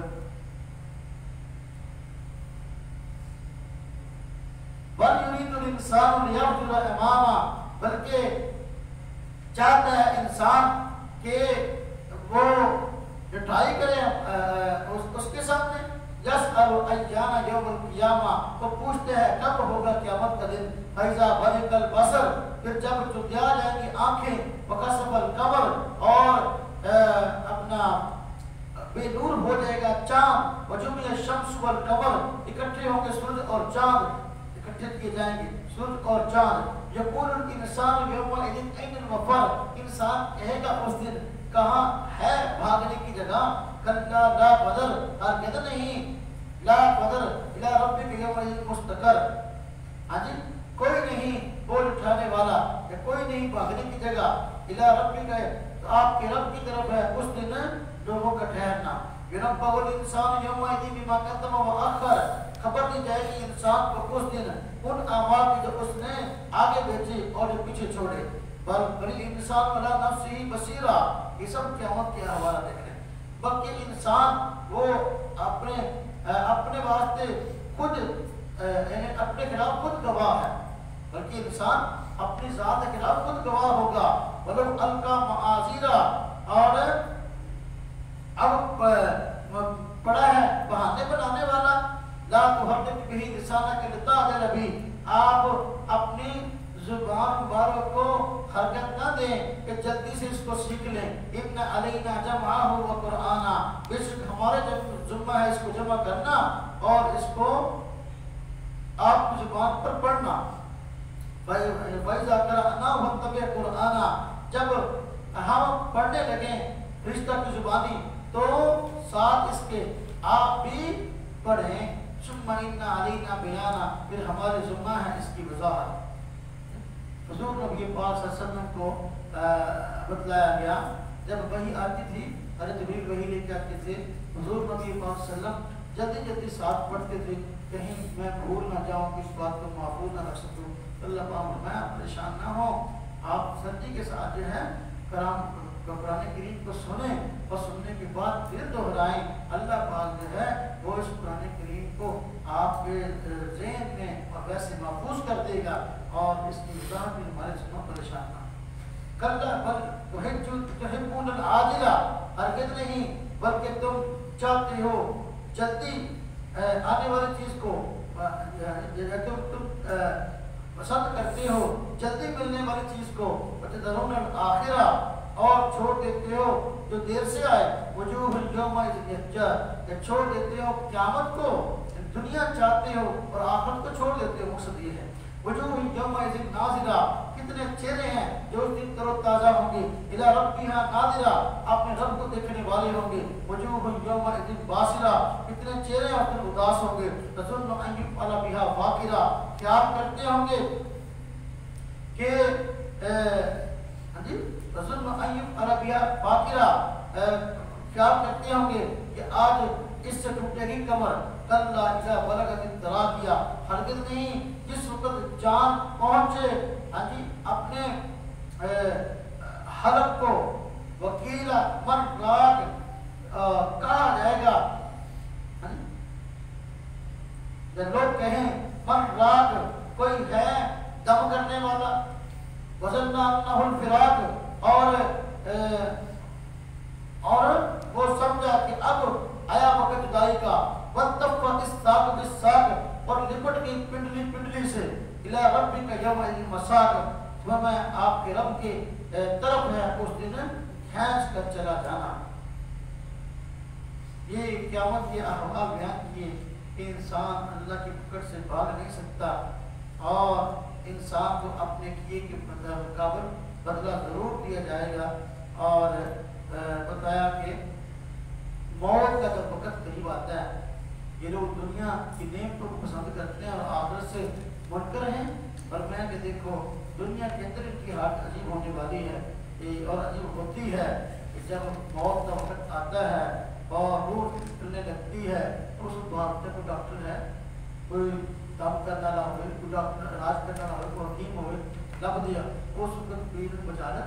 بل یرید الانسان لیفجر امامہ، بلکہ چاہتا ہے انسان کہ وہ ڈٹائی کرے اس کے سامنے، یسأل ایان یوم القیامہ، تو پوچھتے ہیں کب ہوگا قیامت کا دن، فیضا برق البصر، پھر جب چدیا جائیں گی آنکھیں، وکسف القمر، اور اپنا بے نور ہو جائے گا چاند، وجمع الشمس والقمر، اکٹھے ہوں گے سورج اور چاند، اکٹھے کیے جائیں گے سورج اور چاند، یقول الانسان یومئذ این المفر، انسان کہے گا اس دن کہاں ہے بھاگنے کی جگہ، کلا لا وزر، ہرگز نہیں، لا وزر الی ربک یومئذ مستقر، ہاں جی کوئی نہیں بول اٹھانے والا، یا کوئی نہیں بھاگنے کی جگہ، الی ربک ہے تو آپ کے رب کی طرف ہے اس دن لوگوں کا ٹھہرنا، یونبأ الانسان یومئذ بما قدم وأخر، خبر دی جائے گی انسان کو اس دن ان اعمال کی جو اس نے آگے بھیجے اور جو پیچھے چھوڑے، بل انسان علی نفسہ بصیرہ، یہ سب قیامت کے حوالہ دیکھ رہے ہیں، بلکہ انسان وہ اپنے واسطے خود یعنی اپنے خلاف خود گواہ ہے، بلکہ انسان اپنی ذات کے خلاف خود گواہ ہوگا، ولو القی معاذیرہ، اور اب پڑا ہے بہانے بنانے والا، لا تحرک به لسانک لتعجل به، آپ اپنی زبان مبارک کو حرکت نہ دیں کہ جلدی سے اس کو سیکھ لیں، ان علینا جمعہ و قرآن، بے شک ہمارے ذمہ ہے اس کو جمع کرنا اور اس کو آپ کی زبان پر پڑھنا، وَإِذَا قَرَأْنَاهُ فَاتَّبِعْ قُرْآنَ، جب ہم پڑھنے لگیں فرشتہ کی زبانی تو ساتھ اس کے آپ بھی پڑھیں، ثُمَّ إِنَّ عَلَيْنَا بَيَانَهُ، پھر ہمارے ذمہ ہے اس کی وضاحت۔ حضور نبی پاک صلی اللہ علیہ وسلم کو بتلایا گیا، جب وحی آتی تھی حضرت جبریل وحی لے کے آتے تھے، حضور نبی پاک صلی اللہ علیہ وسلم جلدی ساتھ پڑھتے تھے، کہیں میں بھول نہ جاؤں کہ اس بات کو محفوظ نہ رکھ سکوں، اللہ پاک میں پریشان نہ ہوں، آپ سردی کے ساتھ جو ہے قرآن کریم کو سنیں اور سننے کے بعد پھر دہرائیں، اللہ پاک جو ہے وہ اس قرآن کریم کو آپ کے ذہن میں اور ویسے محفوظ کر دے گا اور اس کی وضاحت بھی ہمارے سنوں پریشان نہ کلا بل تحبون العاجلہ، ہرگز نہیں بلکہ تم چاہتے ہو جلدی آنے والی چیز کو، تم پسند کرتے ہو جلدی ملنے والی چیز کو، وتذرون الآخرہ اور چھوڑ دیتے ہو جو دیر سے آئے، وجوہ یومئذ یسجد چھوڑ دیتے ہو قیامت کو، دنیا چاہتے ہو اور آخرت کو چھوڑ دیتے ہو، مقصد یہ ہے۔ وجوہ یومئذ ناظرہ، کتنے چہرے ہیں جو اس دن تر و تازہ ہوں گے، الی ربہا ناظرہ، اپنے رب کو دیکھنے والے ہوں گے، وجوہ یومئذ باسرہ، کتنے چہرے اس دن اداس ہوں گے، تظن ان یفعل بہا فاقرہ، خیال کرتے ہوں گے کہ تظن ان یفعل بہا فاقرہ، خیال کرتے ہوں گے کہ آج اس سے ٹوٹے گی کمر، کلا اذا بلغت التراقیہ، ہرگز نہیں جس وقت جان پہنچے اپنے حلق کو، وکیل من راگ، کہا جائے گا جب لوگ کہیں من راگ کوئی ہے دم کرنے والا، وظنّا انہ الفراق، اور وہ سمجھا کہ اب آیا وقت جدائی کا، والتفت الساق بالساق، اور لپٹ گئی پنڈلی پنڈلی سے، الی ربک یومئذ مساق، میں آپ کے رب کے طرف ہے اس دن کھینچ کر چلا جانا۔ یہ قیامت کے احوال بیان کیے کہ انسان اللہ کی پکڑ سے بھاگ نہیں سکتا اور انسان کو اپنے کیے کے مقابل بدلہ ضرور دیا جائے گا، اور بتایا کہ موت کا جب وقت قریب آتا ہے، یہ لوگ دنیا کی نعمتوں کو پسند کرتے ہیں اور آخرت سے منکر ہیں، اور میں کہ دیکھو دنیا کے اندر ان کی حالت عجیب ہونے والی ہے اور عجیب ہوتی ہے کہ جب موت کا وقت آتا ہے اور روح نکلنے لگتی ہے تو اس وقت کوئی ڈاکٹر ہے، کوئی کام کرنا نہ ہوئے، کوئی ڈاکٹر علاج کرنا نہ ہوئے، کوئی حکیم ہوئے، لب دیا اس وقت پیڑ بچانا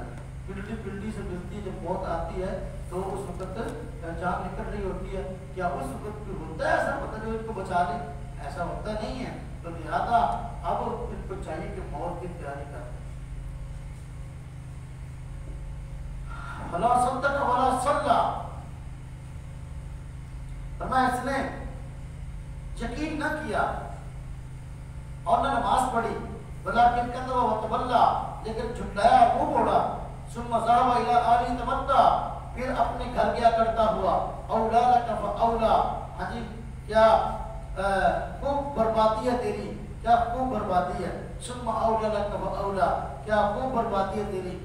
پلٹی پلٹی سے ملتی ہے، جب موت آتی ہے تو اس وقت جان نکل رہی ہوتی ہے، کیا اس وقت کوئی ہوتا ہے ایسا پتہ جو ان کو بچا لے؟ ایسا ہوتا نہیں ہے، تو لہٰذا اب ان کو چاہیے کہ موت کی تیاری کریں۔ فلا صدق ولا صلی، فرمایا اس نے یقین نہ کیا اور نہ نماز پڑھی، ولکن کذب وتولی، لیکن جھٹلایا اور منہ موڑا، ثم ذهب الى اهله تمتع، پھر اپنے گھر گیا کرتا ہوا، اولا لک فاولا، ہاں جی کیا خوب بربادی ہے تیری، کیا خوب بربادی ہے، ثم اولا لک فاولا، کیا خوب بربادی ہے تیری،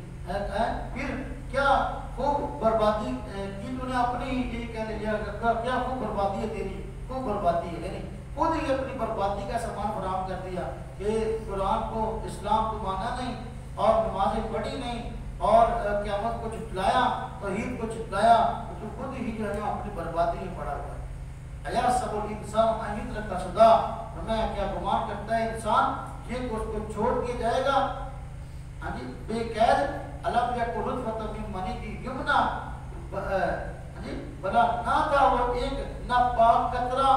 پھر کیا خوب بربادی کی تو نے اپنی یہ کہہ لیا، کیا خوب بربادی ہے تیری، خوب بربادی ہے، یعنی خود ہی اپنی بربادی کا سامان فراہم کر دیا کہ قرآن کو اسلام کو مانا نہیں اور نمازیں پڑھی نہیں اور قیامت کو جھٹلایا، توحید کو جھٹلایا، تو خود ہی جو ہے اپنی بربادی میں پڑا ہوا ہے۔ ایحسب الانسان ان یترک سدی، میں کیا گمان کرتا ہے انسان یہ کہ اس کو چھوڑ دیا جائے گا ہاں جی بے قید، الم یکن نطفۃ من منی یمنی، بلا نہ تھا وہ ایک ناپاک قطرہ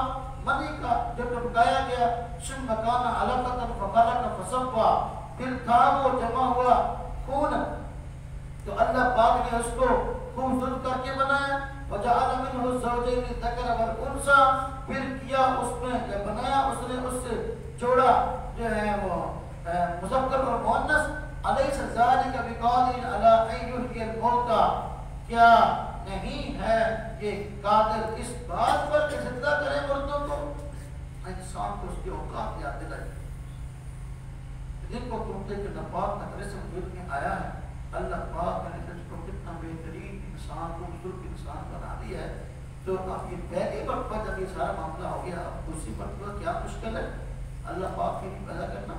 منی کا جو ٹپکایا گیا، ثم کان علقۃ فخلق فسوی، پھر تھا وہ جمع ہوا خون، تو اللہ پاک نے اس کو خوبصورت کر کے بنایا، وجعل منہ الزوجین الذکر والانثی، پھر کیا اس میں بنایا اس نے اس سے جوڑا جو ہے وہ مذکر اور مؤنث، الیس ذلک بقادر علی ان یحیی الموتى، کیا نہیں ہے یہ قادر اس بات پر کہ زندہ کرے مردوں کو؟ انسان کو اس کی اوقات یاد دلائی، جن کو تم کے ناپاک قطرے سے وجود میں آیا ہے، اللہ پاک نے تجھ کو کتنا بہترین انسان، خوبصورت انسان بنا دیا ہے، تو اب یہ پہلی مرتبہ جب یہ سارا معاملہ ہو گیا، اب دوسری مرتبہ کیا مشکل ہے اللہ پاک کے لیے پیدا کرنا۔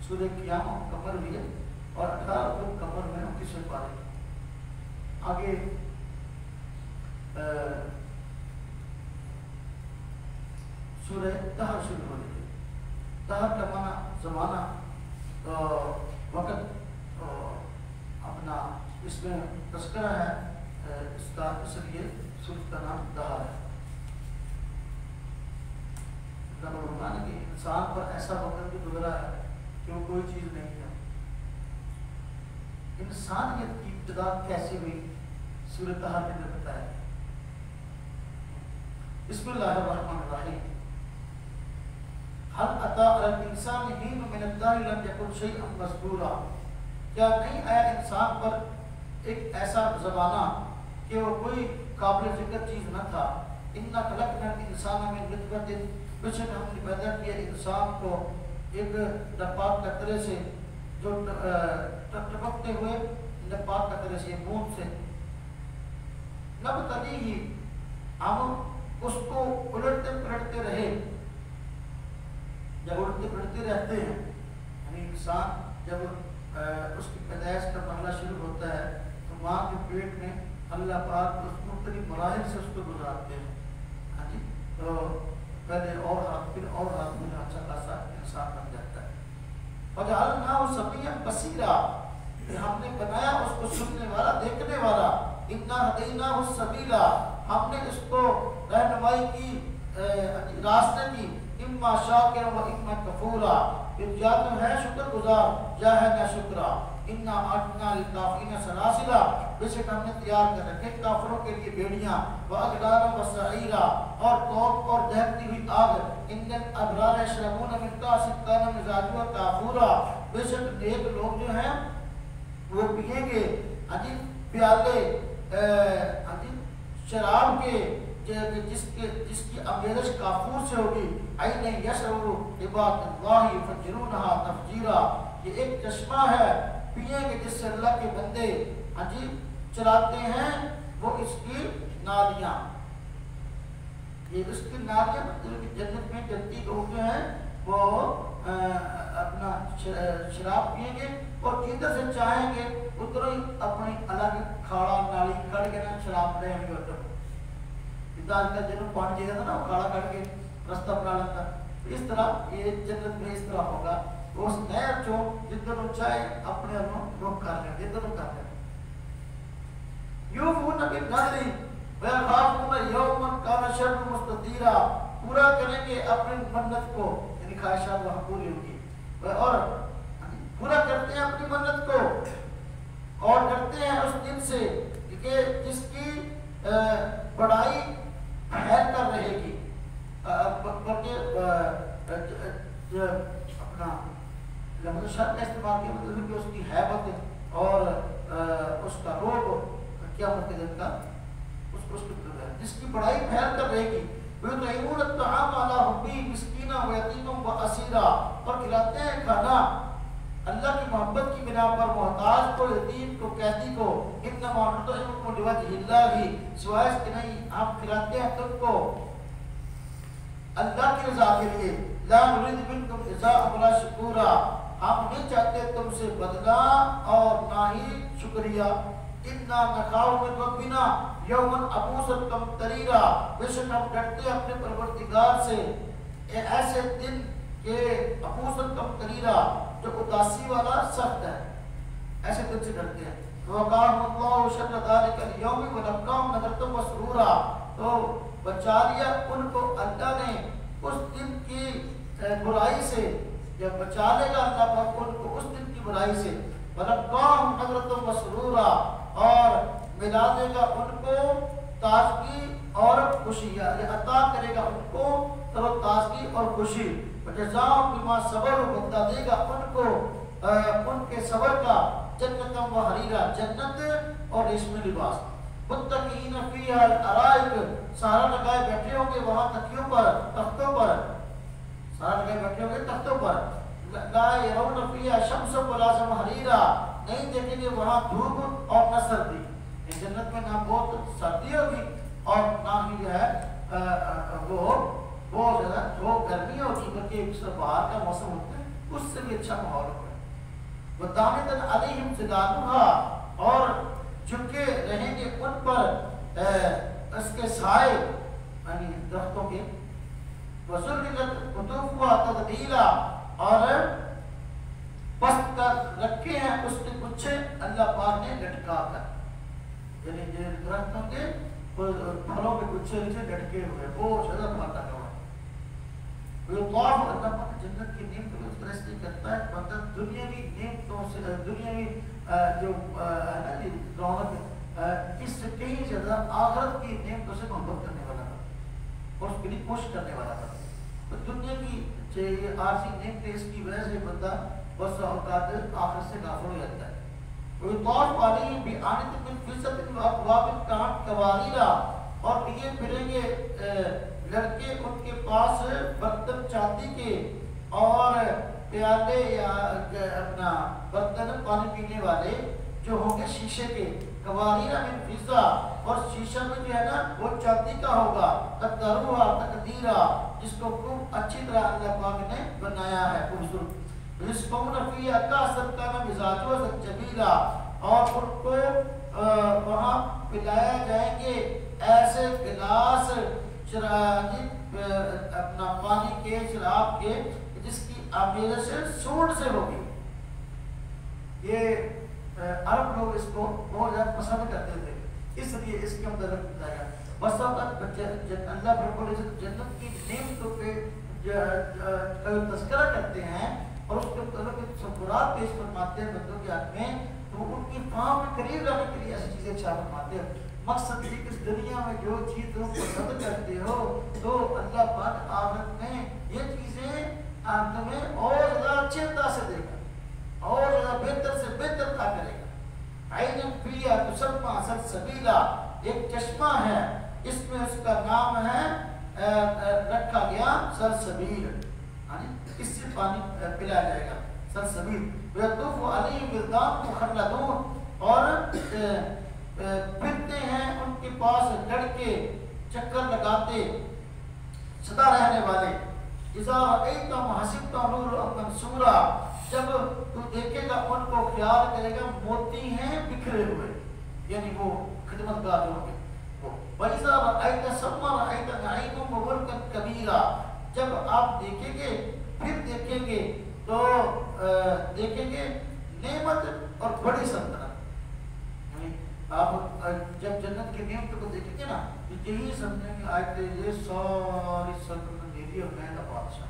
سورہ قیامہ مکمل ہوئی ہے اور 18 کو مکمل میں 29 پارے آگے سورہ دہر شروع ہو رہی ہے۔ دہر کا معنی زمانہ، وقت، اپنا اس میں تذکرہ ہے اس کا، اس لیے سورۃ کا نام دہر ہے۔ فرمانے کہ انسان پر ایسا وقت بھی گزرا ہے کہ وہ کوئی چیز نہیں ہے. انسانیت کی ابتدا کیسے ہوئی صورتحال نے بتایا. بسم اللہ الرحمن الرحیم. هل اتى على الانسان حين من الدهر لم يكن شيئا مذكورا. کیا نہیں آیا انسان پر ایک ایسا زمانہ کہ وہ کوئی قابل ذکر چیز نہ تھا. انا خلقنا الانسان من نطفة، بے شک ہم نے پیدا کیا انسان کو ایک ناپاک قطرے سے، جو ٹپکتے ہوئے ناپاک قطرے سے، بوند سے. نبتلیہ، ہم اس کو الٹتے پلٹتے رہے. جب الٹتے پلٹتے رہتے ہیں یعنی انسان جب اس کی پیدائش کا مرحلہ شروع ہوتا ہے تو ماں کے پیٹ میں اللہ پاک اس مختلف مراحل سے اس کو گزارتے ہیں. ہاں جی، تو پہلے اور ہاتھ پھر اور ہاتھ میں اچھا خاصا انسان بن جاتا ہے. فجعلناہ سمیعا بصیرا، ہم نے بنایا اس کو سننے والا، دیکھنے والا. انا ہدیناہ السبیل، ہم نے اس کو رہنمائی کی، راستے کی. اما شاکرا و اما کفورا، یا تو ہے شکر گزار یا ہے نہ شکرا. انا اعطینا للکافرین سلاسلا، بے شک ہم نے تیار کر رکھے کافروں کے لیے بیڑیاں. واغلالا وسعیرا، اور توق اور دہکتی ہوئی آگ. ان الابرار یشربون من کأس کان مزاجها کافورا، بے شک نیک لوگ جو ہیں وہ پیئیں گے پیالے شراب کے جس کی امیزش کافور سے ہوگی. عین یشرب عباد اللہ یفجرونہا تفجیرا، یہ ایک چشمہ ہے پیئیں گے جس سے اللہ کے بندے چلاتے ہیں وہ اس کی نالیاں. یہ اس کی نالیاں جنت میں جنتی لوگ جو ہیں وہ اپنا شراب پیئیں گے اور جدھر سے چاہیں گے ادھر ہی اپنی الگ کھاڑا نالی کھڑ کے نا شراب لے ہمیں ہوتا ہے. آج کل جنہوں پانی چاہیے تھا نا وہ کھاڑا کر کے رستہ بنا لیتا. اس طرح یہ جنت میں اس طرح ہوگا. اس نہر جو جدھر وہ چاہے اپنے رخ کر لیں، جدھر وہ کر لیں. یوفون بالنذر ویخافون یوما کان شرہ مستطیرا، پورا کریں گے اپنی منت کو، یعنی خواہشات وہاں پوری ہوگی. اور پورا کرتے ہیں اپنی منت کو اور ڈرتے ہیں اس دن سے کہ جس کی بڑائی پھیل کر رہے گی. بلکہ اپنا لفظ شرط کا استعمال کیا، مطلب کہ اس کی ہیبت اور اس کا روب قیامت کے دن کا اس کی جس کی بڑائی پھیل کر رہے گی. وَيُطْعِمُونَ الطَّعَامَ عَلَىٰ حُبِّهِ مِسْكِينًا وَيَتِيمًا وَأَسِيرًا، اور کھلاتے ہیں کھانا اللہ کی محبت کی بنا پر محتاج کو، یتیم کو، قیدی کو. انما نطعمکم لوجہ اللہ، سوائے اس کے نہیں ہم کھلاتے ہیں تم کو اللہ کی رضا کے لیے. لا نريد منکم جزاء ولا شکورا، ہم نہیں چاہتے تم سے بدلہ اور نہ ہی شکریہ. انا نخاف من ربنا یوما عبوسا قمطریرا، بے شک ہم ڈرتے اپنے پروردگار سے ایسے دن کہ عبوسا قمطریرا، جو اداسی والا سخت ہے، ایسے دن سے ڈرتے ہیں. وقاهم الله شر ذلك اليوم ولقاهم نذرة مسرورا، تو بچا لیا ان کو اللہ نے اس دن کی برائی سے، جب بچا لے گا اللہ پاک ان کو اس دن کی برائی سے. ولقاهم نذرة مسرورا، اور ملا دے گا ان کو تازگی اور خوشی، یعنی عطا کرے گا ان کو تر و تازگی اور خوشی. وجزاهم بما صبروا، بدلہ دے گا ان کو ان کے صبر کا. جنت و حریرا، جنت اور ریشمی لباس. متقین فیہا الارائک، سہارا لگائے بیٹھے ہوں گے وہاں تکیوں پر، تختوں پر، سہارا لگائے بیٹھے ہوں گے تختوں پر. لا یرون فیہا شمس ولا زمہریرا، نہیں دیکھیں گے وہاں دھوپ اور نہ سردی. جنت میں نہ بہت سردی ہوگی اور نہ ہی جو ہے وہ بہت زیادہ جو گرمی ہوگی، بلکہ ایک باہر کا موسم ہوتا ہے اس سے بھی اچھا ماحول ہوگا. وَدَانِتًا عَلَيْهِمْ ظِلَالُهَا، اور جھکے رہیں گے ان پر اس کے سائے، یعنی درختوں کے. وَذُلِّلَتْ قُطُوفُهَا تَذْلِيلًا، اور پست کر رکھے ہیں اس کے گچھے اللہ پاک نے لٹکا کر، یعنی جو درختوں کے پھلوں کے گچھے سے لٹکے ہوئے، وہ زیادہ پھل لگا ہوا. ويطاف اللہ پاک جنت کی نعمتوں کو اس طرح سے کرتا ہے بندہ دنیاوی نعمتوں سے دنیاوی جو ہے نا رونق اس سے کہیں زیادہ آخرت کی نعمتوں سے محبت کرنے والا تھا اور اس کے لیے کوشش کرنے والا تھا. تو دنیا کی یہ عارضی نعمتیں اس کی وجہ سے بندہ بس اوقات آخرت سے غافل ہو جاتا ہے. ويطاف عليهم بآنية من فضة وأكواب كانت قواريرا اور یہ پھریں گے لڑکے ان کے پاس برتن چاندی کے اور پیالے یا اپنا برتن پانی پینے والے جو ہوں گے شیشے کے. قواریرا من فضہ اور شیشہ میں جو ہے نا وہ چاندی کا ہوگا. قدروہا تقدیرا جس کو خوب اچھی طرح اللہ پاک نے بنایا ہے خوبصورت. رزقون فیہا کأسن کان مزاجہا زنجبیلا اور ان کو وہاں پلایا جائیں گے ایسے گلاس اپنا پانی کے شراب کے جس کی آمیزش سونڈ سے ہوگی. یہ عرب لوگ اس کو بہت زیادہ پسند کرتے تھے اس لیے اس کے اندر بتایا گیا. بس اللہ رب العزت جنت کی نعمتوں پہ تذکرہ کرتے ہیں اور اس کے مطلب تصورات پیش فرماتے ہیں بندوں کے حق میں تو ان کی فہم میں قریب لانے کے لیے ایسی چیزیں اچھا فرماتے ہیں. مقصد یہ کہ اس دنیا میں جو چیز تم پسند کرتے ہو تو اللہ پاک آخرت میں یہ چیزیں تمہیں اور زیادہ اچھے انداز سے دے گا اور زیادہ بہتر سے بہتر عطا کرے گا. عین فیہا تسمى سلسبیلا ایک چشمہ ہے اس میں اس کا نام ہے رکھا گیا سلسبیل اس سے پانی پلایا جائے گا سلسبیل. ويطوف عليهم ولدان مخلدون اور پھرتے ہیں ان کے پاس لڑکے چکر لگاتے سدا رہنے والے. اذا رأيت حسبت نور منصورا جب تو دیکھے گا ان کو خیال کرے گا موتی ہیں بکھرے ہوئے یعنی وہ خدمت گار ہوں گے. وَإِذَا رَأَيْتَ ثَمَّ رَأَيْتَ نَعِيمًا وَمُلْكًا كَبِيرًا جب آپ دیکھیں گے پھر دیکھیں گے تو دیکھیں گے نعمت اور بڑی سلطنت. یعنی آپ جب جنت کی نعمت کو دیکھیں گے نا یہی سمجھیں گے آج یہ ساری سلطنت دے دی اور میں کا بادشاہ.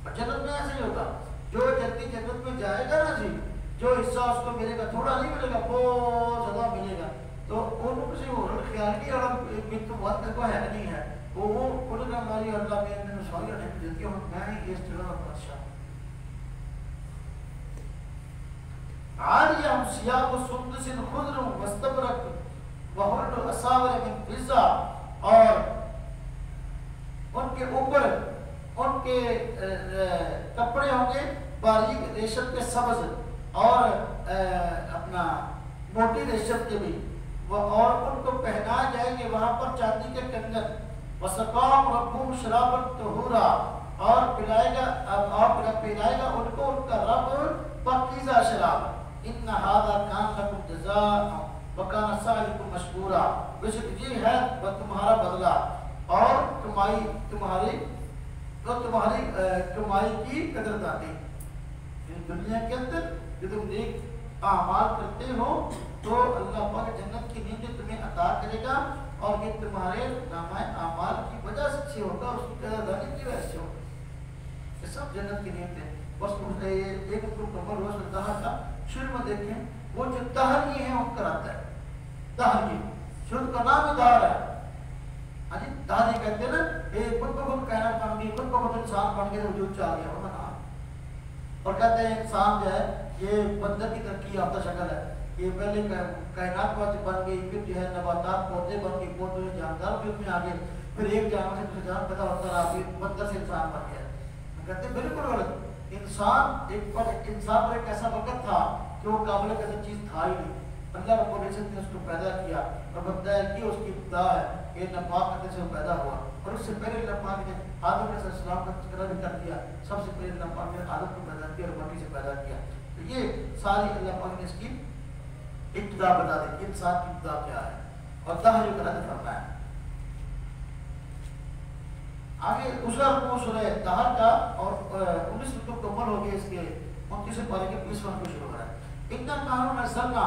اور جنت میں ایسے ہی ہوگا جو جنتی جنت میں جائے گا نا جی جو حصہ اس کو ملے گا تھوڑا نہیں ملے گا بہت زیادہ ملے گا. تو ان سے وہ خیال نہیں اور تو بہت کو ہے نہیں ہے وہ ان کا ہماری اللہ میں سوال نہیں دیتی ہوں میں اس جگہ کا بادشاہ. عالیہم ثیاب سندس خضر واستبرق وحلوا اساور من فضہ اور ان کے اوپر ان کے کپڑے ہوں گے باریک ریشم کے سبز اور اپنا موٹی ریشم کے بھی اور ان کو پہنائے جائیں گے وہاں پر چاندی کے کنگن. وسقاہم ربہم شرابا طہورا اور پلائے گا ان کو ان کا رب پاکیزہ شراب. ان ھذا کان لکم جزاء وکان سعیکم مشکورا بے شک یہ ہے تمہارا بدلہ اور تمہاری کمائی کی قدردانی. دنیا کے اندر جو تم نیک اعمال کرتے ہو تو اللہ پاک جنت کی نعمت تمہیں عطا کرے گا اور یہ تمہارے نامہ اعمال کی وجہ سے ہوگا اور اس کی قدردانی کی وجہ سے ہوگا. یہ سب جنت کی نعمت ہے. بس ایک کمر روز دہر کا شروع میں دیکھیں وہ جو دہری ہیں ان کراتا ہے دہری شروع کا نام ہی دہر ہے. ہاں جی دہری کہتے ہیں نا خود بخود کائنات بن گئی خود بخود انسان بن گئے وجود چاہ گیا ہوگا نام اور کہتے ہیں انسان جو ہے یہ بندر کی ترقی یافتہ شکل ہے. یہ پہلے کائنات بن گئی پھر جو ہے نباتات پودے بن گئے پودے جاندار بھی اس میں آگے پھر ایک جانور سے دوسرے جانور پیدا ہوتا رہا پھر بندر سے انسان بن گیا. کہتے ہیں بالکل غلط. انسان ایک ایسا وقت تھا کہ وہ قابل قدر چیز تھا ہی نہیں. اللہ رب العزت نے اس کو پیدا کیا اور بتایا کہ اس کی ابتدا ہے کہ ناپاک قدر سے وہ پیدا ہوا اور اس سے پہلے اللہ پاک نے آدم علیہ السلام کا تذکرہ بھی کر دیا. سب سے پہلے اللہ پاک نے آدم کو پیدا کیا اور مٹی سے پیدا کیا. تو یہ ساری اللہ پاک نے اس کی ابتدا بتا دی کہ انسان کی ابتدا کیا ہے اور دہر جو کرد فرمایا. آگے دوسرا رکوع سورہ دہر کا اور 19 رکوع مکمل ہو گئے اس کے 29 پارے کے 20واں رکوع شروع ہو رہا ہے. اتنا قانون نزلنا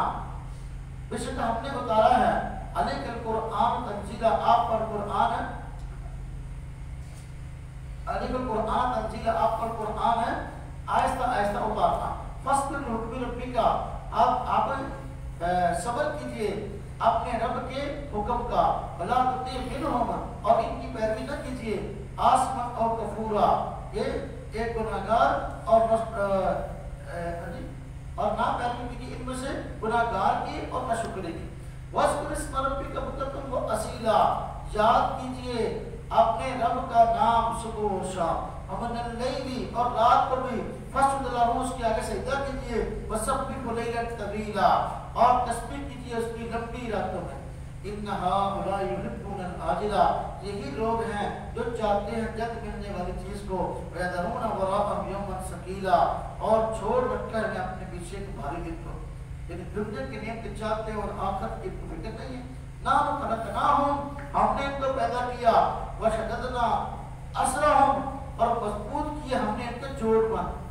بے شک ہم نے اتارا ہے علیک القرآن تنزیلا آپ پر قرآن علی القرآن تنزیل، آپ پر قرآن ہے آہستہ آہستہ اتارنا. فصبر لحکم ربک، آپ صبر کیجئے اپنے رب کے حکم کا. ولا تطیع منہم، اور ان کی پیروی نہ کیجئے. آسما او کفورا، یہ ایک گناہگار اور نہ پیروی کیجئے ان میں سے گناہگار کی اور نہ شکرے کی. وَاذْكُرِ اسْمَ رَبِّكَ بُكْرَةً وَأَصِيلًا، یاد کیجئے اپنے رب کا نام صبح و شام. وَمِنَ اللَّيْلِ، اور رات کو بھی. فَاسْجُدْ لَهُ، اس کے آگے سجدہ کیجئے. وَسَبِّحْهُ لَيْلًا طَوِيلًا، اور تسبیح کیجئے اس کی لمبی راتوں میں. إِنَّ هَٰؤُلَاءِ يُحِبُّونَ الْعَاجِلَةَ، یہی لوگ ہیں جو چاہتے ہیں جلد ملنے والی چیز کو. وَيَذَرُونَ وَرَاءَهُمْ يَوْمًا ثَقِيلًا، اور چھوڑ رکھا ہے اپنے پیچھے ایک بھاری دن کو. یعنی دنیا کی نعمت چاہتے ہیں اور آخرت کی فکر نہیں ہے. نحن خلقناہم، ہم نے ان کو پیدا کیا. وشددنا اسرہم، اور مضبوط کیا ہم نے ان کے جوڑ بند.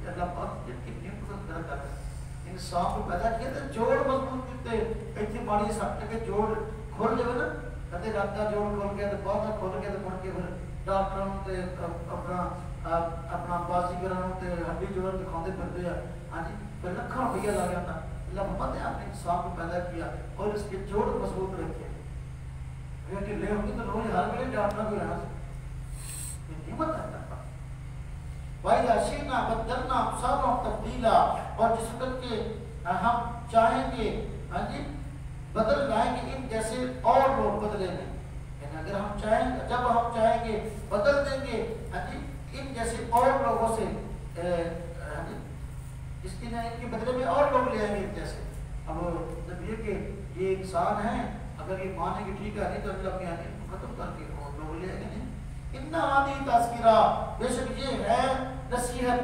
اللہ پاک کتنی پسند کرتا ہے. انسان کو پیدا کیا تھا جوڑ مضبوط کیتے. اتنی بڑی سکتے کے جوڑ کھول جائے نا، کہتے رابطہ جوڑ کھول گیا تو بہت کھول گیا تو مڑ کے پھر ڈاکٹروں تے اپنا بازی کرانوں تے ہڈی جوڑ دکھاتے پھرتے ہیں. ہاں جی، پھر لکھاں روپیہ لگ جاتا. اللہ محمد نے آپ نے انسان کو پیدا کیا اور اس کے جوڑ مضبوط رکھے. اگر ڈھلے ہوگی تو روز ہر ویلے ڈاکٹر بھی رہنا سے نعمت ہے. وَإِذَا شِئْنَا بَدَّلْنَا أَمْثَالَهُمْ تَبْدِيلًا، اور جس وقت کے ہم چاہیں گے ہاں جی بدل لائیں گے ان جیسے اور لوگ بدلے نہیں. یعنی اگر ہم چاہیں گے، جب ہم چاہیں گے بدل دیں گے ہاں جی ان جیسے اور لوگوں سے ہاں جی اس کی ان کے بدلے میں اور لوگ لے آئیں گے جیسے. اب جب یہ کہ یہ انسان ہیں، اگر یہ مانیں گے ٹھیک ہے، نہیں تو اللہ کے آنے کو ختم کر کے اور لوگ لے آئیں گے. نہیں، اِنَّ هَٰذِهِ تَذْکِرَةٌ، بے شک یہ ہے نصیحت.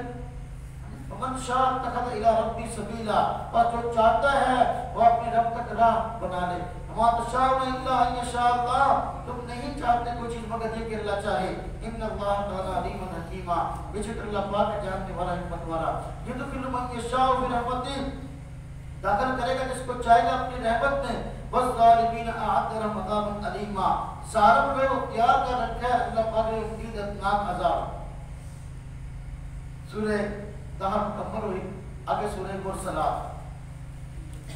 وَمَنْ شَاءَ اتَّخَذَ إِلَىٰ رَبِّهِ سَبِيلًا، اور جو چاہتا ہے وہ اپنے رب تک راہ بنا لے. وَمَا تَشَاءُونَ إِلَّا أَن يَشَاءَ اللَّهُ، تم نہیں چاہتے کوئی چیز مگر یہ کہ اللہ چاہے. إِنَّ اللَّهَ كَانَ عَلِيمًا حَكِيمًا، بے شک اللہ پاک جاننے والا حکمت والا. يُدْخِلُ مَن يَشَاءُ فِي رَحْمَتِهِ، داخل کرے گا جس کو چاہے گا اپنی رحمت میں. وَالظَّالِمِينَ أَعَدَّ لَهُمْ عَذَابًا أَلِيمًا، ظالم لوگ تیار کر رکھا ہے اللہ پاک نے ان کی دردناک عذاب. سورہ طہ مکمل ہوئی. آگے سورہ مرسلات.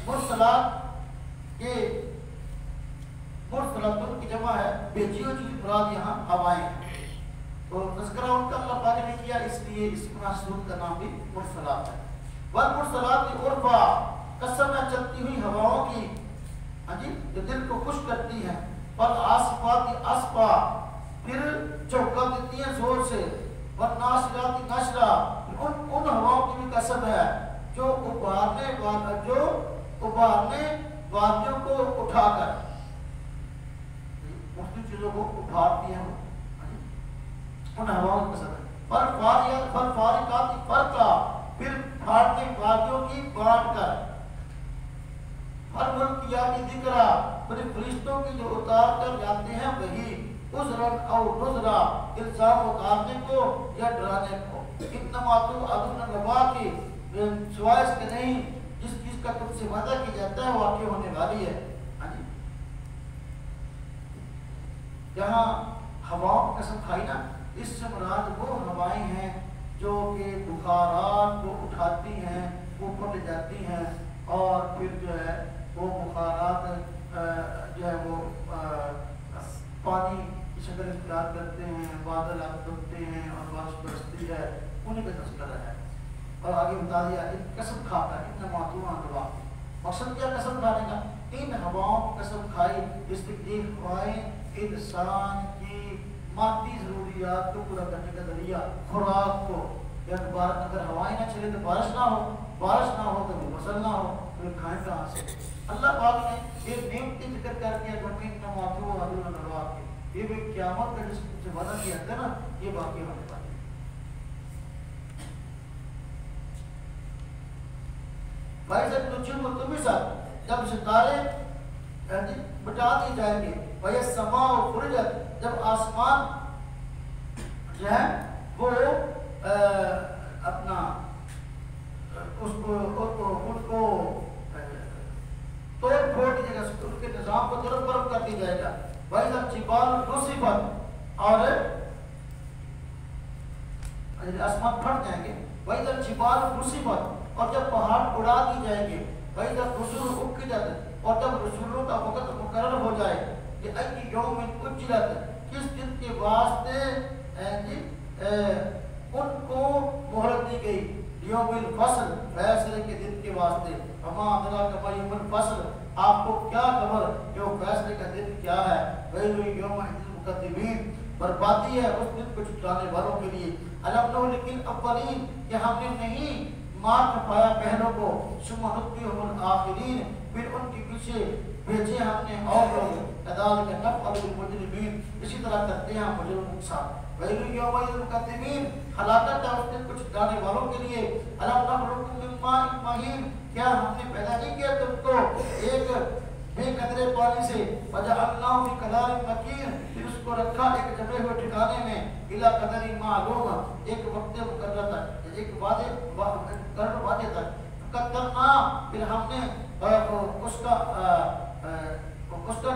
مرسلات کے مرسلاتن کی جمع ہے بھیجی ہوئی چیز، مراد یہاں ہوائیں. تو تذکرہ ان کا اللہ پاک نے کیا، اس لیے اس محسوس کا نام بھی مرسلات ہے. والمرسلات عرفا، قسم ہے چلتی ہوئی ہواؤں کی ہاں جی جو دل کو خوش کرتی ہیں. اور آصفات اسفا، پھر چوکا دیتی ہیں زور سے. والناشرات نشرا، ان ہواؤں کی بھی قسم ہے جو ابھارنے وادیوں کو اٹھا کر مختلف چیزوں کو ابھارتی ہیں. ان ہواؤں کی قسم ہے. فالفارقات فرقا، پھر پھاڑنے وادیوں کی بانٹ کر. فالملقیات ذکرا، پھر فرشتوں کی جو اتار کر جاتے ہیں وہی. عذرا او نذرا، الزام اتارنے کو یا ڈرانے کو. انما توعدون لواقع، سوائے اس کے نہیں جس چیز کا تم سے وعدہ کیا جاتا ہے واقع ہونے والی ہے. ہاں جی، جہاں ہواؤں کی قسم کھائی نا، اس سے مراد وہ ہوائیں ہیں جو کہ بخارات کو اٹھاتی ہیں، اوپر لے جاتی ہیں، اور پھر جو ہے وہ بخارات جو ہے وہ پانی کی شکل اختیار کرتے ہیں، بادل بنتے ہیں اور بارش برستی ہے. انہیں کا تذکرہ ہے. اور آگے بتا دیا قسم کھاتا ہے اتنا ماتوعہ دعا. مقصد کیا قسم کھانے کا؟ ان ہواؤں کی قسم کھائی جس کی ایک ہوائیں انسان کی مادی ضروریات کو پورا کرنے کا ذریعہ، خوراک کو. اگر ہوائیں نہ چلے تو بارش نہ ہو، بارش نہ ہو تو فصل نہ ہو، تو کھائیں کہاں سے؟ اللہ پاک نے یہ نعمتی ذکر کر کے اتنا ماتوعہ دعا کی. یہ بھی قیامت کا جس سے وعدہ کیا تھا نا، یہ باقی ہونے والی. بھائی صاحب نجوم طمست، جب ستارے بٹا دیے جائیں گے. وَالسَّمَاءُ فُرِجَتْ، جب آسمان جو ہے وہ اپنا اس کو توڑ پھوڑ دی جائے گا، ان کے نظام کو طرف برف کر دیا جائے گا. وَإِذَا الْجِبَالُ نُصِفَتْ اور آسمان پھٹ جائیں گے. وَإِذَا الْجِبَالُ نُصِفَتْ اور جب پہاڑ اڑا دی جائیں گے. وَإِذَا الرُّسُلُ أُقِّتَتْ اور جب رسولوں کا وقت مقرر ہو جائے. لِأَيِّ يَوْمٍ أُجِّلَتْ کس دن کے واسطے ان کو مہلت دی گئی. یوم الفصل فیصلے کے دن کے واسطے. وما ادراک ما یوم الفصل آپ کو کیا خبر کہ وہ فیصلے کا دن کیا ہے. ویل یومئذ للمکذبین بربادی ہے اس دن کو جھٹلانے والوں کے لیے. الم نہلک الاولین کہ ہم نے نہیں مار پایا پہلوں کو. ثم نتبعهم الآخرین پھر ان کے پیچھے بھیجے ہم نے اور لوگ. کذالک نفعل بالمجرمین اسی طرح کرتے ہیں ہم مجرموں کے ساتھ. ویل یومئذ للمکذبین ہلاکت ہے اس دن کو جھٹلانے والوں کے لیے. الم نخلقکم من ماء مہین کیا ہم نے پیدا نہیں کیا تم کو ایک بے قدرے پانی سے. وجعلناه في قرار مکین پھر اس کو رکھا ایک جمے ہوئے ٹھکانے میں. الى قدر معلوم ایک وقت مقرر تک ایک وعدے تک. قدرنا پھر ہم نے اس کا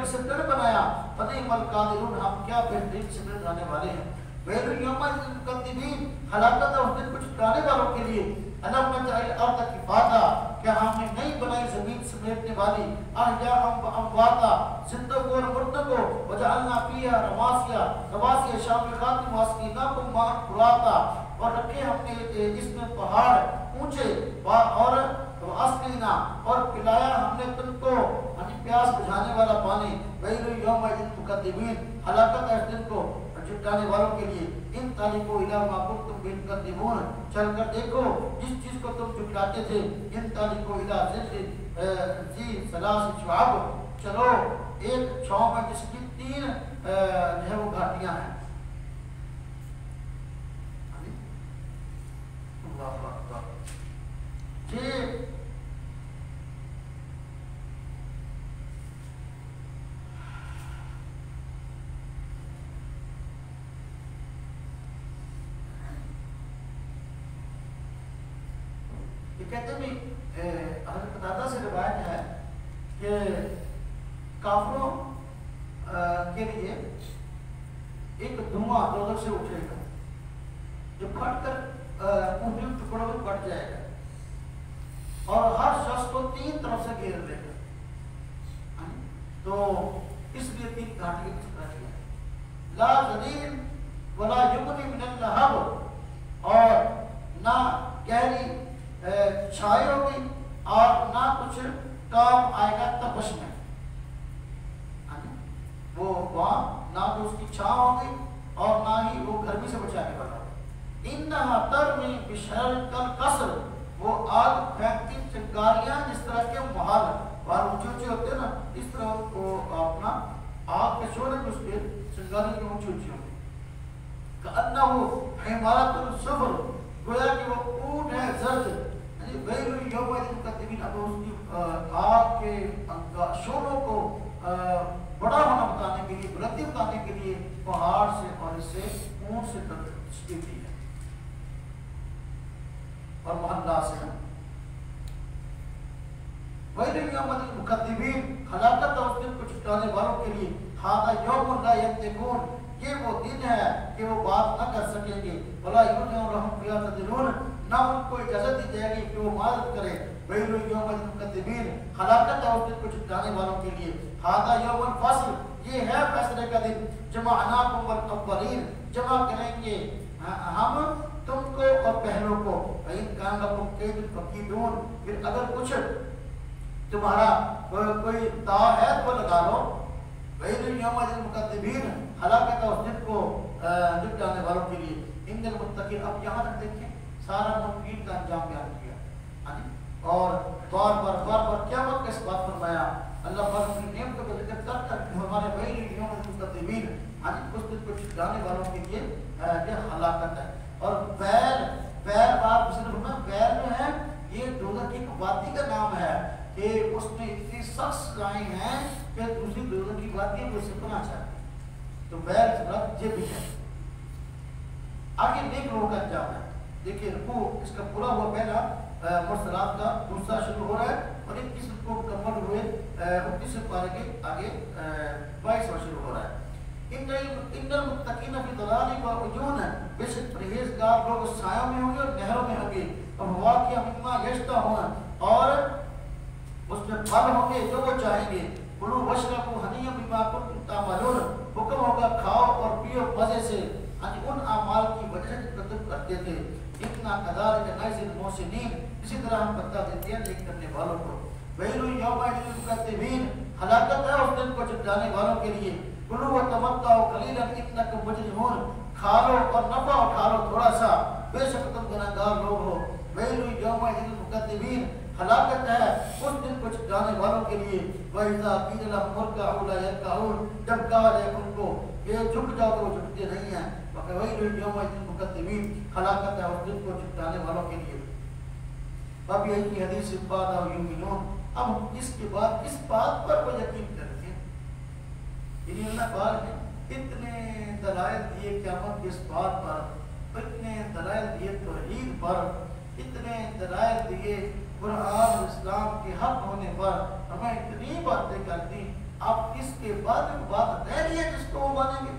ڈسپلن بنایا. فنعم القادرون ہم کیا بہترین ڈسپلن لانے والے ہیں. ویل یومئذ للمکذبین ہلاکت ہے اس دن کو جھٹلانے والوں کے لیے. الم نجعل الارض کفاتا کیا ہم نے نہیں بنائی زمین سمیٹنے والی. احیاء امواتا زندوں کو اور مردوں کو. وجعلنا فیہا رواسیا شامخات واسقیناکم ماء فراتا اور رکھے ہم نے اس میں پہاڑ اونچے اور واسقینا اور پلایا ہم نے تم کو پیاس بجھانے والا پانی. ویل یومئذ للمکذبین ہلاکت ہے اس دن کو جھٹلانے والوں کے لیے. ان طالبوا الی ما کنتم به تکذبون چل کر دیکھو جس چیز کو تم جھٹلاتے تھے. ان طالبوا الی ظل ذی ثلاث شعب چلو ایک چھاؤں میں جس کی 3 جو ہے وہ گھاٹیاں ہیں. اللہ اکبر جی کہتے ہیں حضرت قتادہ سے روایت ہے کہ کافروں کے لیے ایک دھواں دوزخ سے اٹھے گا جو پھٹ کر مختلف ٹکڑوں میں بٹ جائے گا اور ہر شخص کو 3 طرف سے گھیر لے گا. تو اس لیے 3 گھاٹی کی لا ذلیل ولا یغنی من اللہب اور نہ گہری چھائی ہوگی اور نہ کچھ کام آئے گا تپش میں. وہ وہاں نہ تو اس کی چھاں ہوگی اور نہ ہی وہ گرمی سے بچانے والا ہوگا. انہا ترمی بشرر کالقصر وہ آگ پھینکتی چنگاریاں جس طرح کے محال باہر اونچے اونچے ہوتے ہیں نا اس طرح کو اپنا آگ کے شعلے میں اس کے چنگاریاں کے اونچے اونچے ہوتے ہیں. کأنہ حمارۃ الصفر گویا کہ وہ اونٹ ہے زرد. ویل یومئذ للمکذبین اب اس کی آگ کے شعلوں کو بڑا ہونا بتانے کے لیے بلندی بتانے کے لیے پہاڑ سے اور اس سے اونٹ سے تشبیہ دی ہے اور محلہ سے. ویل یومئذ للمکذبین ہلاکت ہے اس دن کو جھٹلانے والوں کے لیے. ھذا یوم لا ینطقون یہ وہ دن ہے کہ وہ بات نہ کر سکیں گے. ولا یؤذن لهم فیہا تدلون نہ ان کو اجازت دی جائے گی کہ وہ معذرت کرے. ویل یومئذ للمکذبین ہلاکت ہے اس دن کو جھٹلانے والوں کے لیے. ھذا یوم الفصل یہ ہے فیصلے کا دن. جمعناکم والاولین جمع کریں گے ہم تم کو اور پہلوں کو. وَإِن كَانَ لَكُمْ كَيْدٌ فَكِيدُونِ پھر اگر کچھ تمہارا کوئی داؤ ہے تو لگا لو. وَإِن يَوْمَئِذٍ الْمُكَذِّبِينَ ہلاکت ہے اس دن کو جھٹلانے والوں کے لیے. ان المتقین اب یہاں تک دیکھیں سارا متقین کا انجام بیان کیا اور بار بار قیامت کا اس بات فرمایا. اللہ پاک اپنی نعمتوں کا ذکر کر کر ہمارے ویل یوم المکذبین اس دن کو جھٹلانے والوں کے لیے یہ ہلاکت ہے. اور ویل بات ویل جو ہے یہ دوزخ کی ایک وادی کا نام ہے کہ اس میں اتنی سخت سزائیں ہیں کہ دوسری دوزخ کی وادی کو سکنا چاہتے ہیں. تو ویل سے یہ بھی ہے. آگے نیک لوگوں کا انجام ہے. دیکھیے رکوع اس کا پورا ہوا پہلا مرسلات کا دوسرا شروع ہو رہا ہے. اور 21 کو مکمل ہوئے 29 پارے کے آگے 22 شروع ہو رہا ہے. ان المتقین فی ضلال و عیون، بے شک پرہیزگار لوگ سایوں میں ہوں گے اور نہروں میں ہوں گے. اور واقعہ مما یشتہون، اور اس میں پھل ہوں گے جو وہ چاہیں گے. کلوا واشربوا ہنیئا بما کنتم تعملون، حکم ہوگا کھاؤ اور پیو مزے سے ان اعمال کی وجہ سے تم کرتے تھے. اتنا کذالک نجزی المحسنین، اسی طرح ہم بدلہ دیتے ہیں نیک کرنے والوں کو. ویل یومئذ للمکذبین، ہلاکت ہے اس دن کو جھٹلانے والوں کے لیے. کلوا وتمتعوا قلیلا انکم مجرمون، کھا لو اور نفع اٹھا لو تھوڑا سا، بے شک تم گنہگار لوگ ہو. ویل یومئذ للمکذبین، ہلاکت ہے اس دن کو جھٹلانے والوں کے لیے. وَإِذَا قِيلَ لَهُمُ ارْكَعُوا لَا يَرْكَعُونَ، جب کہا جائے ان کو کہ جھک جاؤ تو وہ جھکتے نہیں ہیں. وَوَيْلٌ يَوْمَئِذٍ لِلْمُكَذِّبِينَ، ہلاکت ہے اس دن کو جھٹلانے والوں کے لیے. اب یہ کی حدیث بعد یؤمنون، اب اس کے بعد اس بات پر وہ یقین کرتے ہیں. یعنی اللہ پاک نے اتنے دلائل دیے قیامت کے اس بات پر، اتنے دلائل دیے توحید پر، اتنے دلائل دیے قرآن اور اسلام کے حق ہونے پر، ہمیں اتنی باتیں کر دی. اب اس کے بعد ایک بات رہ رہی ہے جس کو وہ مانیں گے.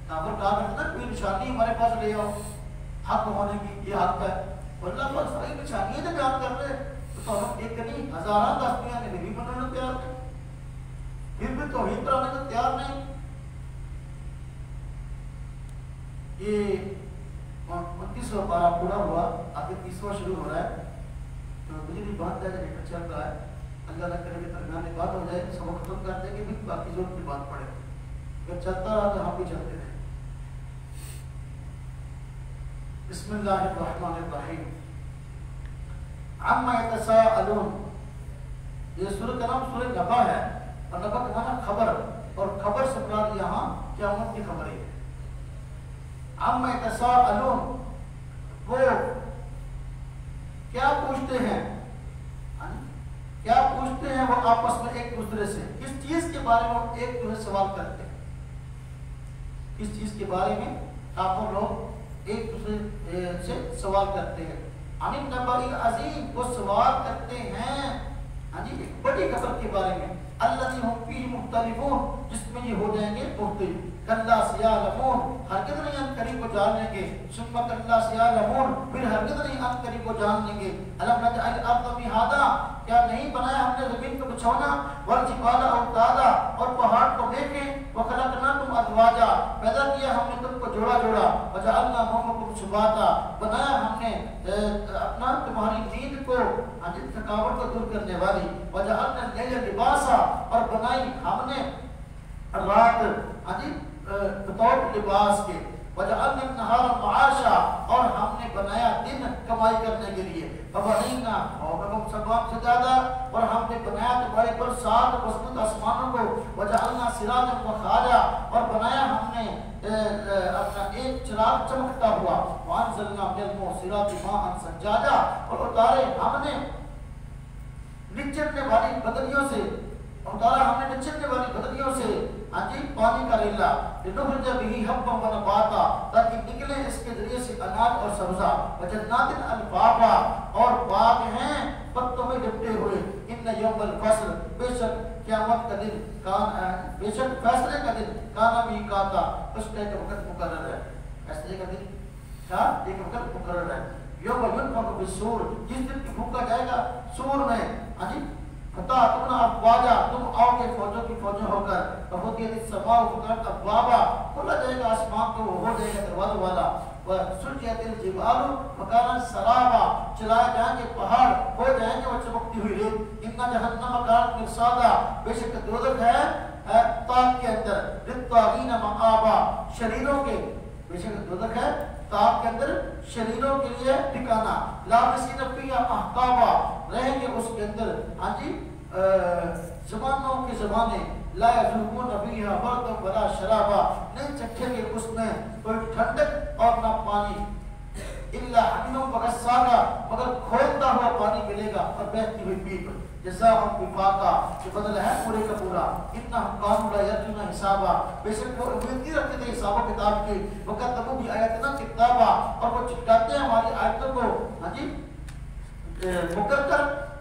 کافر کہا کرتے ہیں کوئی نشانی ہمارے پاس لے آؤ حق ہونے کی، یہ حق ہے. اور اللہ پاک ساری نشانیاں جو بیان کر رہے تو ہم ایک نہیں ہزاران دستیاں نے بھی بنانے تیار نہیں، پھر بھی توحید پر آنے کو تیار نہیں. یہ 29واں پارہ پورا ہوا، آگے 30واں شروع ہو رہا ہے. تو مجھے بھی بات ہے جو چل رہا ہے، اللہ نہ کرے کہ درمیان بات ہو جائے سبق ختم کر دیں گے بھی باقی ضرورت کی بات پڑے. اگر چلتا رہا تو ہم بھی چلتے رہے. بسم اللہ الرحمن الرحیم. عما یتساءلون، یہ سورہ کا نام سورہ نبا ہے، اور نبا کا معنی خبر، اور خبر سے مراد یہاں قیامت کی خبر ہے. عما یتساءلون، وہ کیا پوچھتے ہیں، کیا پوچھتے ہیں وہ آپس میں ایک دوسرے سے، کس چیز کے بارے میں وہ ایک دوسرے سوال کرتے ہیں. کس چیز کے بارے میں کافر لوگ ایک دوسرے سے سوال کرتے ہیں. عن النبأ العظیم، وہ سوال کرتے ہیں ایک بڑی خبر کے بارے میں. الذی هم فیہ مختلفون، جس میں یہ ہو جائیں گے مختلف. کلا سیعلمون، ہرگز نہیں ان قریب کو جان لیں گے. ثم کلا سیعلمون، پھر ہرگز نہیں ان قریب کو جان لیں گے. الم نجعل الارض مہادا، کیا نہیں بنایا ہم نے زمین کو بچھونا. والجبال اوتادا، اور پہاڑ کو دیکھیں. وخلقناکم ازواجا، پیدا کیا ہم نے تم کو جوڑا جوڑا. وجعلنا نومکم سباتا، بنایا ہم نے اپنا تمہاری نیند کو تھکاوٹ کو دور کرنے والی. وجعلنا اللیل لباسا، اور بنائی ہم نے رات بطور لباس کے. وجعلنا النہار معاشا، اور ہم نے بنایا دن کمائی کرنے کے لیے. فبنینا فوقکم سبعا شدادا، اور ہم نے بنایا تمہارے پر 7 مضبوط آسمانوں کو. وجعلنا سراجا وخاجا، اور بنایا ہم نے اپنا ایک چراغ چمکتا ہوا. وانزلنا من المعصرات ماء ثجاجا، اور اتارے ہم نے نچڑنے والی بدریوں سے، اتارا ہم نے نچڑنے والی بدریوں سے پانی کا ریلا. لنخرج به حبا ونباتا، تاکہ نکلے اس کے ذریعے سے اناج اور سبزہ. وجنات الفافا، اور باغ ہیں پتوں میں لپٹے ہوئے. ان یوم الفصل، بے شک قیامت کا دن بے شک فیصلے کا دن کانا میقاتا، اس کا ایک وقت مقرر ہے. فیصلے کا دن کیا ایک وقت مقرر ہے. یوم ینفخ فی الصور، جس دن کی پھونکا جائے گا سور میں. فتا تمنا افواجا، تم آؤ گے فوجوں کی فوجیں ہو کر. ففتحت السماء وفتحت ابوابا، کھولا جائے گا آسمان کو، وہ ہو جائے گا دروازوں والا. وسجت الجبال مکانا سرابا، چلائے جائیں گے پہاڑ، ہو جائیں گے وہ چمکتی ہوئی ریت. ان جہنم کانت مرصادا، بے شک دوزخ ہے تاک کے اندر. للطاغین مآبا، شریروں کے، بے شک دوزخ ہے تاک کے اندر شریروں کے لیے ٹھکانہ. لابسین فیہا احقابا، رہیں گے اس کے اندر زمانوں کے زمانے. لا یذوقون فیہا بردا ولا شرابا، نہیں چکھیں گے اس میں کوئی ٹھنڈک اور نہ پانی. الا حمیما وغساقا، مگر کھولتا ہوا پانی ملے گا اور بہتی ہوئی پیپ. جزاء وفاقا، جو بدل ہے پورے کا پورا. انہم کانوا لا یرجون حسابا، بے شک وہ امید نہیں رکھتے تھے حساب و کتاب کی. وکذبوا بآیاتنا کذابا، اور وہ جھٹلاتے ہیں ہماری آیتوں کو منکر کر.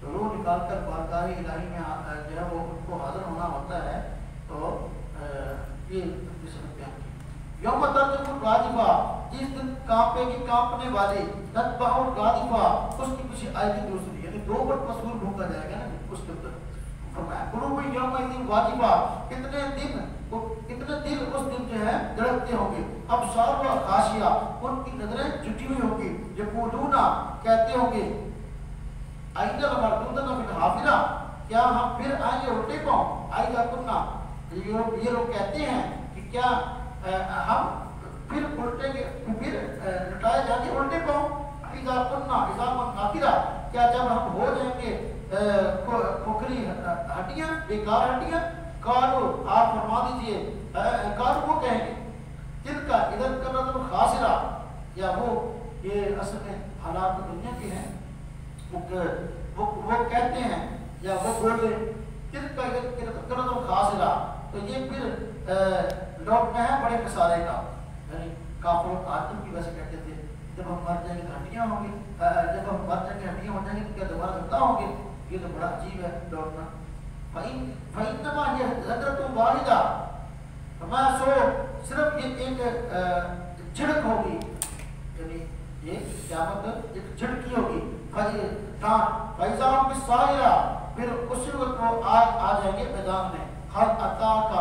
تو روح نکال کر بارگاہ الہی میں جو ہے وہ ان کو حاضر ہونا ہوتا ہے. تو یہ بیان کی. یوم ترجف الراجفہ، جس دن کانپے گی کانپنے والی، تتبع الراجفہ، اس کی پیچھے آئے گی دوسری، یعنی دو بٹ مسئول ڈھونڈا جائے گا نا اس کے اندر. فرمایا قلوب یومئذ واجفہ، کتنے دل اس دن جو ہے دھڑکتے ہوں گے. ابصارها خاشعہ، ان کی نظریں جھکی ہوئی ہوں گی. یقولون، کہتے ہوں گے، أَإِذَا لَمَرْدُودُونَ فِي الْحَافِرَةِ، کیا ہم پھر آئیں گے الٹے پاؤں. أَإِذَا كُنَّا، یہ لوگ کہتے ہیں کہ کیا ہم پھر الٹے گے، پھر لٹائے جائیں گے الٹے پاؤں. أَإِذَا كُنَّا عِظَامًا نَخِرَةً، کیا جب ہم ہو جائیں گے کھوکھلی ہڈیاں، بیکار ہڈیاں. قالوا، آپ فرما دیجئے، قالوا وہ کہیں گے، تلک اذا کرۃ خاسرہ، یا وہ یہ اصل میں حالات دنیا کے ہیں، وہ کہتے ہیں یا وہ بولے تلک اذا کرۃ خاسرہ، تو یہ پھر لوٹنا ہے بڑے خسارے کا. یعنی کافر آدم کی وجہ کہتے تھے جب ہم مر جائیں گے ہڈیاں ہوں گی، جب ہم مر جائیں گے ہڈیاں ہو جائیں گے تو کیا دوبارہ زندہ ہوں گے. یہ تو بڑا عجیب ہے لوٹنا. فَإِنَّمَا هِيَ زَجْرَةٌ وَاحِدَةٌ، میں سو صرف یہ ایک جھڑک ہوگی، یعنی یہ قیامت ایک جھڑکی ہوگی. فَإِذَا هُمْ بِالسَّاهِرَةِ، پھر اسی وقت وہ آ جائیں گے میدان میں. هَلْ أَتَاكَ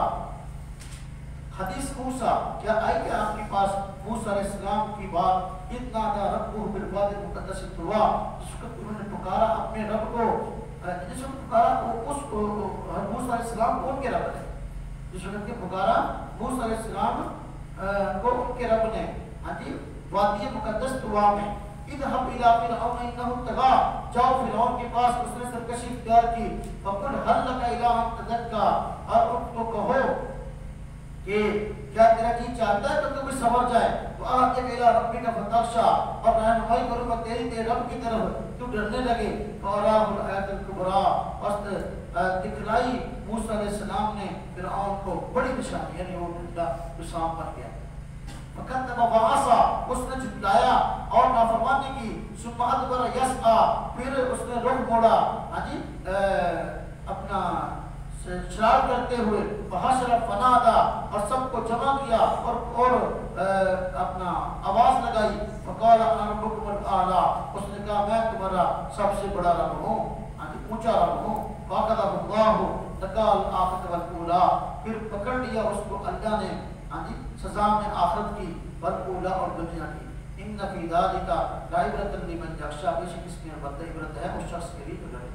حدیث موسیٰ، کیا آئی کہ آپ کے پاس موسیٰ علیہ السلام کی بات، اِذْ نَادَىٰ رَبُّهُ بِالْوَادِ الْمُقَدَّسِ طُوًى، جس وقت انہوں نے پکارا اپنے رب کو، جس وقت پکارا اس موسیٰ علیہ السلام کو ان کے رب نے، جس وقت پکارا موسیٰ علیہ السلام کو ان کے رب نے، ہاں جی، وادی مقدس طویٰ میں. اذهب الى فرعون انه طغى، جاؤ فرعون کے پاس، اس نے سرکشی اختیار کی. فقل هل لك الى ان تزكى، اور ان کو کہو کہ کیا تیرا جی چاہتا ہے کہ تو بھی سنور جائے. وآتِكَ إِلَىٰ رَبِّكَ فَتَخْشَىٰ، اور رہنمائی کروں گا تیرے رب کی طرف تو ڈرنے لگے. فَأَرَاهُ الْآيَةَ الْكُبْرىٰ، اور دکھلائی موسیٰ علیہ السلام نے فرعون کو بڑی نشانی، یعنی وہ حسام بن گیا. فَكَذَّبَ وَعَصَىٰ، اس نے جھٹلایا اور نافرمانی کی. ثُمَّ أَدْبَرَ يَسْعَىٰ، پھر اس نے رخ موڑا، ہاں جی، اپنا شرار کرتے ہوئے. فحشر فنادى، اور سب کو جمع کیا اور اپنا آواز لگائی. فقال انا ربكم الاعلى، اس نے کہا میں تمہارا سب سے بڑا رب ہوں، اونچا رب ہوں. فاخذه الله نكال الآخرة والأولى، پھر پکڑ لیا اس کو اللہ نے، ہاں جی، سزا میں آخرت کی، والأولى اور دنیا کی. ان فی ذلک لعبرۃ لمن یخشی، بے شک اس میں عبرت ہے اس شخص کے لیے جو ڈرے.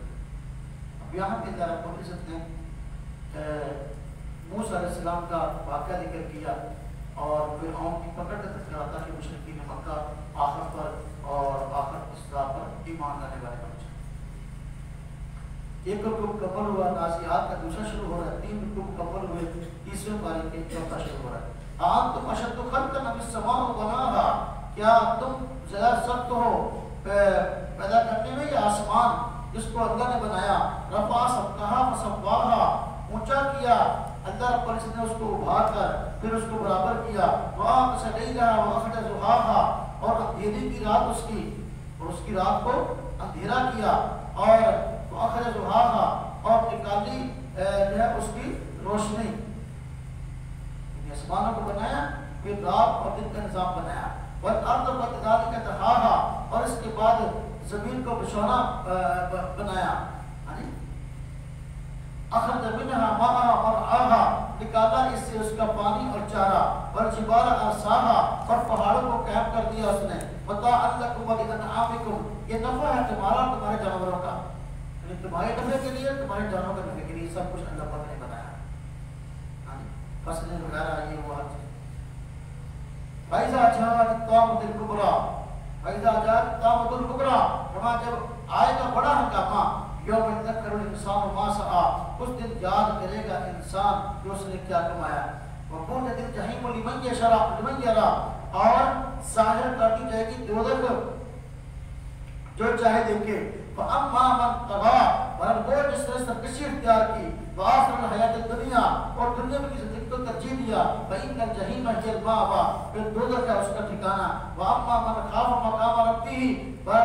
اب یہاں پہ اللہ رب العزت نے موسیٰ علیہ السلام کا واقعہ ذکر کیا اور فرعون کی پکڑ کا تذکرہ تھا کہ مشرکین مکہ آخر پر اور آخر اسلام پر ایمان لانے والے بن جائیں. ایک رکوع مکمل ہوا، نازعات کا دوسرا شروع ہو رہا ہے. 3 رکوع مکمل ہوئے، تیسرے پارے کے چوتھا شروع ہو رہا ہے. انتم اشد خلقا ام السماء بناها، کیا تم زیادہ سخت ہو پیدا کرنے میں یا آسمان جس کو اللہ نے بنایا. رفع سمکہا فسواہا، اونچا کیا اللہ رب العزت نے اس کو ابھار کر پھر اس کو برابر کیا. وَأَغْطَشَ لَيْلَهَا وَأَخْرَجَ ضُحَاهَا، اور اندھیری کی رات اس کی، اور اس کی رات کو اندھیرا کیا. اور وَأَخْرَجَ ضُحَاهَا، اور نکالی جو ہے اس کی روشنی. آسمانوں کو بنایا، پھر رات اور دن کا نظام بنایا. وَالْأَرْضَ بَعْدَ ذَلِكَ دَحَاهَا، اور اس کے بعد زمین کو بچھونا بنایا. اخرج منها ماءها مرعاها، نکالا اس سے اس کا پانی اور چارہ. والجبال ارساها، اور پہاڑوں کو قائم کر دیا اس نے. متاعا لکم ولانعامکم، یہ نفع ہے تمہارا اور تمہارے جانوروں کا، یعنی تمہارے نفع کے لیے، تمہارے جانوروں کے نفع کے لیے، سب کچھ اللہ پاک نے بنایا. فصلیں وغیرہ یہ وہ ہر چیز. فَإِذَا جَاءَتِ الطَّامَّةُ الْكُبْرىٰ، فَإِذَا جَاءَتِ الطَّامَّةُ الْكُبْرىٰ، فرمایا جب آئے گا بڑا ہنگامہ. یوم یذکر الانسان ما سعی، اس دن یاد کرے گا انسان جو اس نے کیا کمایا. وبرزت الجحیم لمن یرا، اور ظاہر کر دی جائے گی دوزخ جو چاہے دیکھے. فاما من طغى، اور وہ جس نے سرکشی اختیار کی. وآخر الحیات الدنیا، اور دنیا میں کی زندگی کو ترجیح دیا. فإن الجحیم هی المأوى، پھر دوزخ ہے اس کا ٹھکانہ. واما من خاف مقام ربہ، پر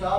4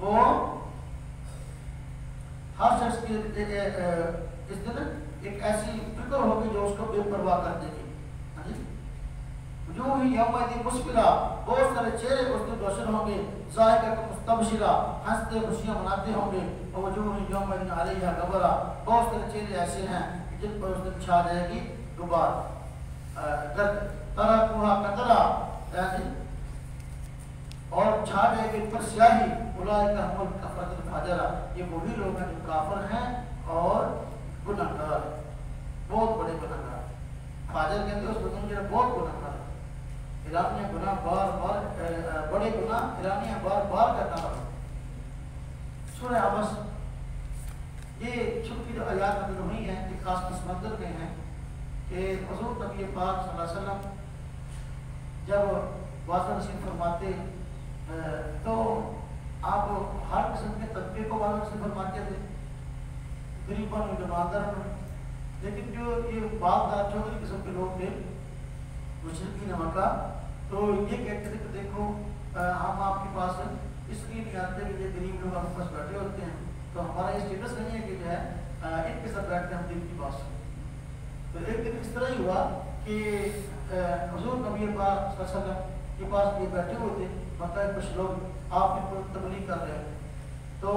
وہ ہر شخص کی اس دن ایک ایسی فکر ہوگی جو اس کو بے پرواہ کر دے گی. جو ہی یوم الدین مسفرہ، بہت سارے چہرے اس دن روشن ہوں گے. ضاحکۃ مستبشرہ، ہنستے خوشیاں مناتے ہوں گے. اور وجوہ یوم الدین علیہا غبرہ، بہت سارے چہرے ایسے ہیں جن پر اس دن چھا جائے گی غبار گرد. ترکوہا قطرہ، اور چھا جائے گی پر سیاہی. اولئک هم الکفرۃ الفجرہ، یہ وہی لوگ ہیں جو کافر ہیں اور گناہ گار ہیں، بہت بڑے گناہ گار. فاجر کہتے ہیں اس بدن جو بہت گناہ گار ہے. ایرانیہ گناہ بار بار، بڑے گناہ ایرانیہ بار بار کرنا پڑا. سورہ عبس، یہ چھوٹی جو آیات نازل ہوئی ہیں یہ خاص پس منظر میں ہیں کہ حضور نبی پاک صلی اللہ علیہ وسلم جب واضح نصیب فرماتے تو آپ ہر قسم کے طبقے کو واضح نصیب فرماتے تھے، غریبوں میں، جماعتداروں میں. لیکن جو یہ باغدار چودھری قسم کے لوگ تھے مشرقین مکہ، تو یہ کہتے تھے کہ دیکھو ہم آپ کے پاس اس لیے نہیں آتے کہ یہ غریب لوگ ہمارے پاس بیٹھے ہوتے ہیں تو ہمارا یہ اسٹیٹس نہیں ہے کہ جو ہے ان کے ساتھ بیٹھ کے ہم دین کی بات سنیں. تو ایک دن اس طرح ہی ہوا کہ حضور نبی پاک صلی اللہ علیہ وسلم کے پاس یہ بیٹھے ہوئے تھے، مکہ کچھ لوگ آپ کی تبلیغ کر رہے ہیں. تو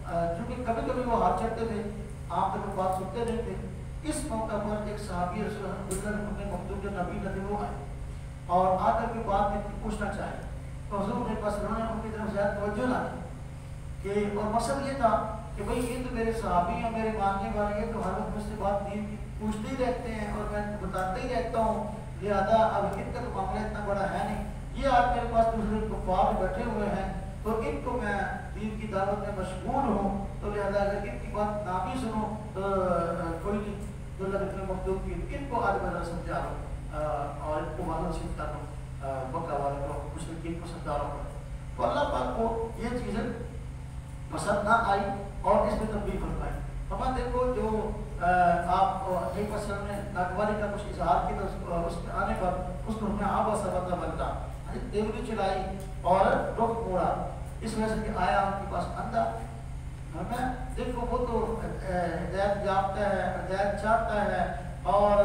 چونکہ کبھی کبھی وہ ہاتھ چڑھتے تھے، آپ تک بات سنتے نہیں تھے. اس موقع پر ایک صحابی رسول اللہ مخدوم جو نبی نبی وہ آئے اور آ کر کے بات پوچھنا چاہے. تو حضور کے پاس انہوں نے ان کی طرف زیادہ توجہ نہ کی کہ، اور مقصد یہ تھا کہ بھئی یہ تو میرے صحابی ہیں، میرے ماننے والے ہیں، تو ہر وقت مجھ سے بات دین کی پوچھتے ہی رہتے ہیں اور میں بتاتے ہی رہتا ہوں، لہٰذا اب ان کا تو معاملہ اتنا بڑا ہے نہیں. یہ آج میرے پاس دوسرے کفار بیٹھے ہوئے ہیں تو ان کو میں دین کی دعوت میں مشغول ہوں، تو لہٰذا اگر ان کی بات نہ بھی سنوں تو کوئی نہیں. جو اللہ مخدوم کی ان کو آج میں سمجھا رہا ہوں اور ان کو معلوم سمجھتا ہوں مکہ والوں کو، مشرکین کو سمجھا رہا ہوں. تو اللہ پاک کو یہ چیزیں پسند نہ آئی اور اس میں تبدیل فرمائی. ہمیں دیکھو جو آپ ایک مسئلہ نے ناگواری کا کچھ اظہار کیا تو اس میں آنے پر اس کو ہمیں آبا سبتا بنتا دیوری چلائی اور رخ موڑا، اس وجہ سے کہ آیا ان کے پاس اندھا. ہمیں دیکھو وہ تو ہدایت یافتہ ہے، ہدایت چاہتا ہے اور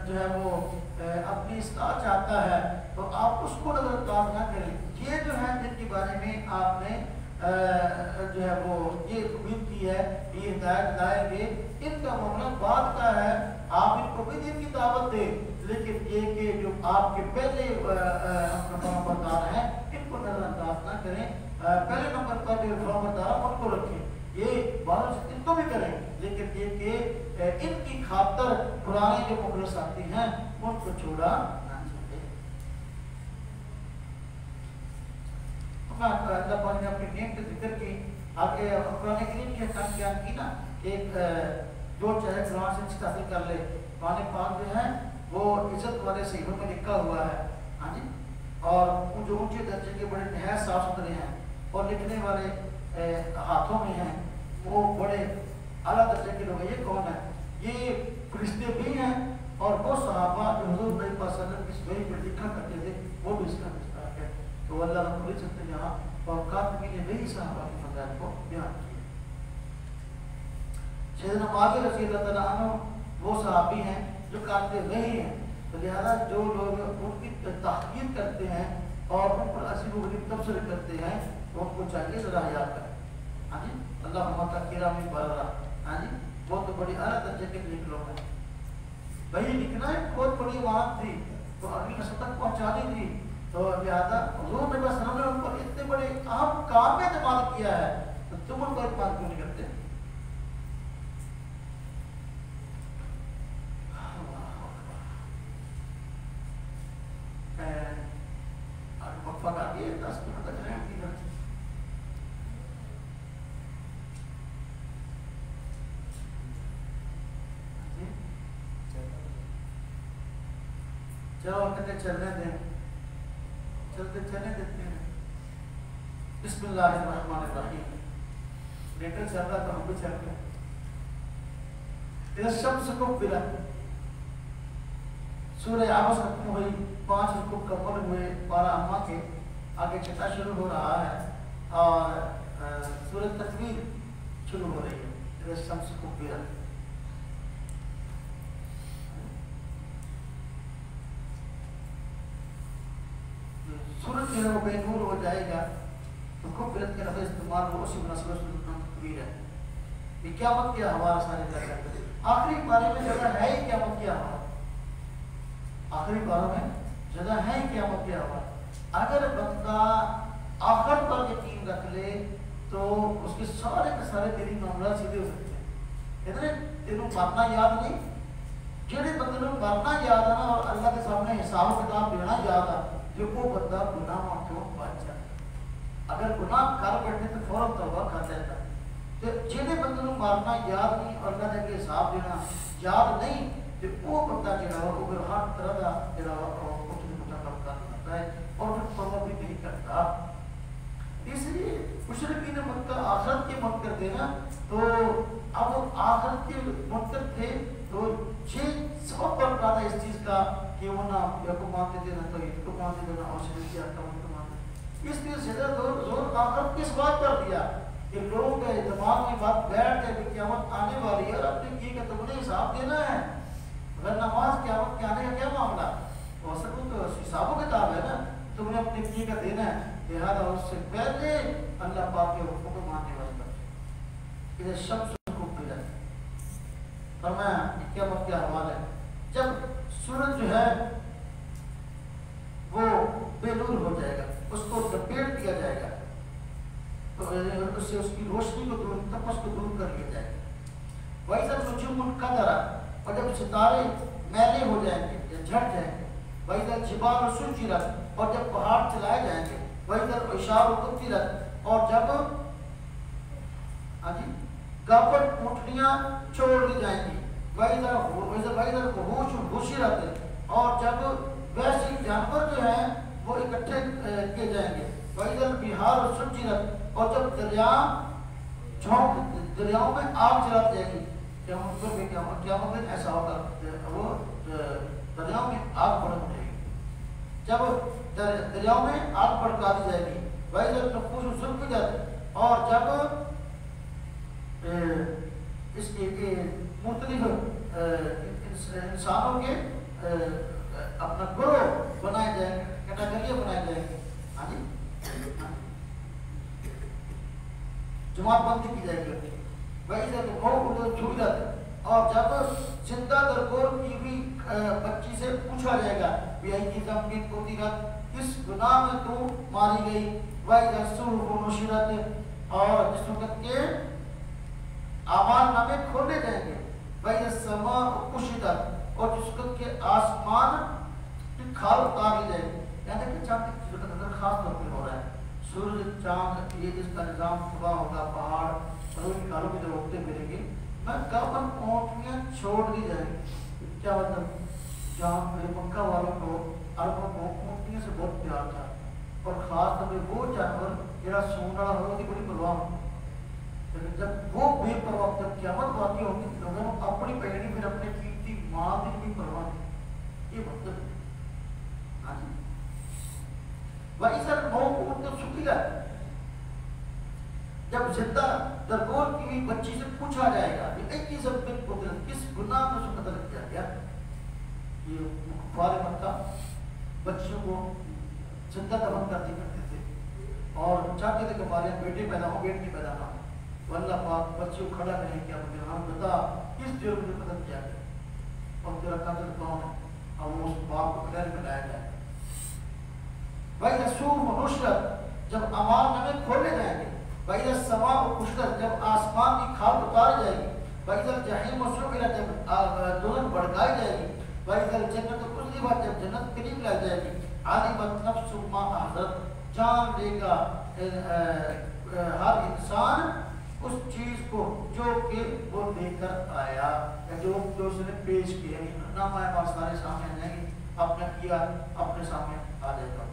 جو ہے وہ اپنی اصلاح چاہتا ہے، تو آپ اس کو نظر انداز نہ کریں. یہ جو ہے جن کے بارے میں آپ نے جو ہے وہ یہ امید کی ہے کہ یہ ہدایت لائیں گے، ان کا معاملہ بعد کا ہے. آپ ان کو بھی دین کی دعوت دیں، لیکن یہ کہ جو آپ کے پہلے فرمانبردار ہیں ان کو نظر انداز نہ کریں. پہلے نمبر پر جو فرمانبردار ان کو رکھیں، یہ بات ان کو بھی کریں، لیکن یہ کہ ان کی خاطر پرانے جو مخلص آتی ہیں ان کو چھوڑا نہ چاہے. اللہ پاک نے اپنی نعمت کا ذکر کی، آگے قرآن کریم کی احکام بیان کی نا، ایک جو چاہے قرآن سے عزت حاصل کر لے. قرآن پاک جو ہے وہ عزت والے صحیحوں میں لکھا ہوا ہے، ہاں جی، اور جو اونچے درجے کے بڑے نہایت صاف ستھرے ہیں اور لکھنے والے ہاتھوں میں ہیں وہ بڑے اعلیٰ درجے کے لوگ ہیں. یہ کون ہے؟ یہ فرشتے بھی ہیں اور وہ صحابہ جو حضور نبی پاک صلی اللہ علیہ وسلم کی وحی پر لکھا کرتے تھے وہ بھی اس کا مستحق ہے. تو اللہ رب العزت نے یہاں اور کاتبین نے وہی صحابہ کی فضائل کو بیان کیا. سیدنا معاویہ رضی اللہ تعالیٰ عنہ وہ صحابی ہیں جو کاتب وحی ہیں، تو لہذا جو لوگ ان کی تحقیر کرتے ہیں اور ان پر عجیب و غریب تبصرے کرتے ہیں تو ان کو چاہیے ذرا یاد کریں. ہاں جی، اللہ محمد کرام بررہ، ہاں جی، وہ تو بڑی اعلیٰ درجے کے نیک لوگ ہیں. وہی لکھنا ایک بہت بڑی بات تھی تو اگلی نسل تک پہنچانی تھی، تو لہٰذا حضور نبی صلی اللہ علیہ وسلم نے ان پر اتنے بڑے اہم کام میں اعتماد کیا ہے، تو تم ان پر اعتماد کیوں نہیں کرتے؟ وقفہ کر دیے 10 منٹ تک رہے کی گھر. چلو کہتے چلنے دیں، چلتے چلنے دیتے ہیں. بسم اللہ الرحمن الرحیم. لیٹر چل رہا تو ہم بھی چل گئے. اذا الشمس کورت، سورہ عبس ختم ہوئی، 5 رکوع مکمل ہوئے. پارہ اما کے آگے چھٹا شروع ہو رہا ہے اور سورۃ تکویر شروع ہو رہی ہے، اذا الشمس کورت. سورج جو ہے وہ بے نور ہو جائے گا، تو کورت کا لفظ استعمال ہو اسی مناسبت سے تکویر ہے. یہ قیامت کے حوالے سارے کر کرتے ہیں. آخری بارے میں جگہ ہے ہی قیامت کے حوالے، آخری باروں میں جگہ ہے ہی قیامت کے حوالے. اگر بندہ آخر پر یقین رکھ لے تو اس کے سارے کے سارے دینی معاملات سیدھے ہو سکتے ہیں. ادھر تینوں مرنا یاد نہیں، جہے بندے کو مرنا یاد ہے نا اور اللہ کے سامنے حساب کتاب دینا یاد ہے، جو وہ بندہ گناہ کیوں بچ جاتا ہے. اگر گناہ کر بیٹھے تو فوراً توبہ کر لیتا ہے. تو جہے بندے کو مارنا یاد نہیں اور اللہ کے حساب دینا یاد نہیں، تو وہ بندہ جہاں وہ پھر ہر طرح کا جہاں کچھ نہ کچھ کام کرتا ہے اور پھر توبہ بھی نہیں کرتا. اس لیے مشرکین مکہ آخرت کے منکر تھے نا، تو اب وہ آخرت کے منکر تھے تو چھ سبب پر تھا اس چیز کا کہ وہ نہ یا کو مانتے تھے نہ توحید کو مانتے تھے نہ اور شرک کی احکامات کو مانتے. اس لیے زیادہ زور آخرت کس بات پر دیا کہ لوگوں کے دماغ میں بات بیٹھ جائے کہ قیامت آنے والی ہے اور اپنے کیے کا تم نے حساب دینا ہے. اگر نماز قیامت کے آنے کا کیا معاملہ ہو سکو تو حساب و کتاب ہے نا، تم نے اپنے کیے کا دینا ہے. لہٰذا اس سے پہلے اللہ پاک کے حکم کو ماننے والے بچے ادھر شمس کو پھیلا فرمایا قیامت کے حوالے. جب سورج جو ہے وہ بے نور ہو جائے گا، اس کو لپیٹ دیا جائے گا، تو اس سے اس کی روشنی کو دور تپش کو دور کر لیا جائے گا. وَإِذَا النُّجُومُ انْكَدَرَتْ، اور جب ستارے میلے ہو جائیں گے یا جھٹ جائیں گے. وَإِذَا الْجِبَالُ سُجِّرَتْ، اور جب پہاڑ چلائے جائیں گے. وَإِذَا الْعِشَارُ قُطِّرَتْ، اور جب گاپٹ اونٹنیاں چھوڑ دی جائیں گی. وَإِذَا الْوُحُوشُ حُشِرَتْ، اور جب وحشی جانور جو ہیں وہ اکٹھے کیے جائیں گے. وَإِذَا الْبِحَارُ سُجِّرَتْ، اور جب دریاؤں میں آگ جلا دی جائے گی. قیامت میں ایسا ہوگا وہ دریاؤں میں آگ بھڑک جائے گی. جب دریاؤں میں آگ بھڑکا دی جائے گی. وَإِذَا النُّفُوسُ زُوِّجَتْ، اور جب اس کے مختلف انسانوں کے اپنا گروہ بنائے جائیں گے، کیٹیگریاں بنائے جائیں گے. ہاں جی، جماعت بندی کی جائے گی. وَإِذَا الْمَوْءُودَةُ سُئِلَتْ، اور جب زندہ درگور کی ہوئی بچی سے پوچھا جائے گا بِأَيِّ ذَنبٍ قُتِلَتْ، کس گناہ میں تو ماری گئی. وَإِذَا الصُّحُفُ نُشِرَتْ، اور جس وقت کے اعمال نامے کھولے جائیں گے. وَإِذَا السَّمَاءُ كُشِطَتْ، اور جس وقت کے آسمان کی کھال اتار لی جائے گی. یعنی کہ چاند کی صورت اندر خاص طور پہ ہو رہا ہے. سورج چاند یہ جس کا نظام تباہ ہوگا، پہاڑ اور ان کاروں کی طرف اٹھتے ملیں گے. میں کابن اونٹنیاں چھوڑ دی جائیں گی. کیا مطلب؟ جہاں مکہ والوں کو عربوں کو اونٹنیوں سے بہت پیار تھا، اور خاص طور پہ وہ جانور جہاں سون والا ہو کی بڑی پرواہ ہوتی. لیکن جب وہ بے پرواہ، جب قیامت واقع ہوگی لوگوں کو اپنی پہلی پھر اپنے قیمتی مال کی بھی پرواہ نہیں. یہ مطلب وَإِذَا الْمَوْءُودَةُ سُئِلَتْ، جب زندہ درگور کی ہوئی بچی سے پوچھا جائے گا کہ ایک چیز اب قدرت کس گناہ میں اس کو قتل کیا گیا. یہ کفار مکہ بچیوں کو زندہ دفن کرتے تھے اور چاہتے تھے کہ ہمارے بیٹے پیدا ہوں، بیٹی پیدا نہ ہو. تو اللہ پاک بچیوں کو کھڑا کریں کیا مجھے ہم بتا کس جرم میں قتل کیا گیا اور تیرا قاتل کون ہے، اور وہ اس باپ کو خیر میں لایا جائے. وَإِذَا الصُّحُفُ نُشِرَتْ، جب اعمال نامے کھولے جائیں گے. وَإِذَا السَّمَاءُ كُشِطَتْ، جب آسمان کی کھال اتاری جائے گی. وَإِذَا الْجَحِيمُ سُئِلَتْ، جب دوزخ بھڑکائی جائے گی. وَإِذَا الْجَنَّةُ أُزْلِفَتْ، جب جنت قریب لائی جائے گی. عَلِمَتْ نَفْسٌ مَا أَحْضَرَتْ، جان لے گا ہر انسان اس چیز کو جو کہ وہ لے کر آیا یا جو اس نے پیش کیا. نام آئے بات سارے سامنے آ جائیں گے، اپنا کیا اپنے سامنے آ جائے گا.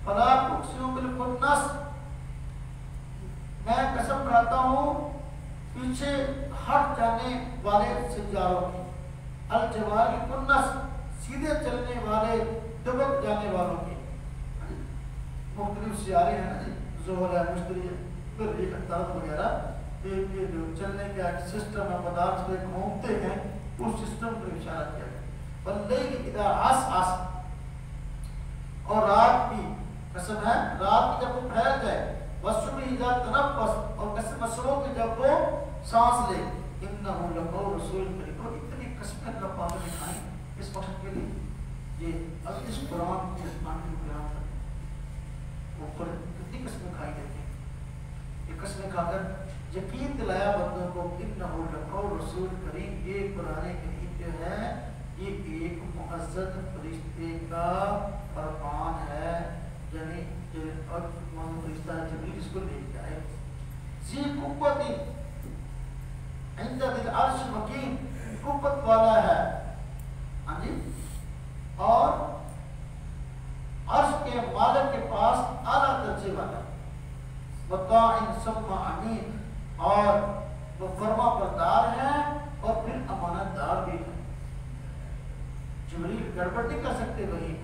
فَلَا أُقْسِمُ بِالْخُنَّسِ، میں قسم کھاتا ہوں پیچھے ہٹ جانے والے سیاروں کی. الجوار الکنس، سیدھے چلنے والے دبک جانے والوں کی. مختلف سیارے ہیں نا جی، زحل ہے، مشتری ہے، پھر یہ درد وغیرہ یہ جو چلنے کا سسٹم ہے پدارتھ پہ گھومتے ہیں اس سسٹم پر اشارہ کیا گیا. واللیل اذا عسعس اور رات کی قسم ہے رات کی جب وہ پھیل جائے. والصبح اذا تنفس اور قسم صبح کی جب وہ سانس لے. انه لقول رسول کریم. اور اتنی قسمیں اللہ پاک نے دکھائیں اس وقت کے لیے. یہ اب اس قرآن کی اسمان کی بیان کریں وہ کتنی قسمیں کھائی جاتی ہیں. یہ قسمیں کھا کر یقین دلایا بندوں کو انه لقول رسول کریم. یہ قرآن کریم جو ہے یہ ایک معزز فرشتے کا فرمان ہے. یعنی اور فرشتہ جبریل اس کو لے کے آئے. ذی قوت عند ذی العرش مکین. قوت والا ہے ہاں جی اور عرش کے مالک کے پاس اعلیٰ درجے والا. مطاع ثم امین. اور وہ فرما بردار ہے اور پھر امانت دار بھی ہے. جبریل گڑبڑ نہیں کر سکتے وہی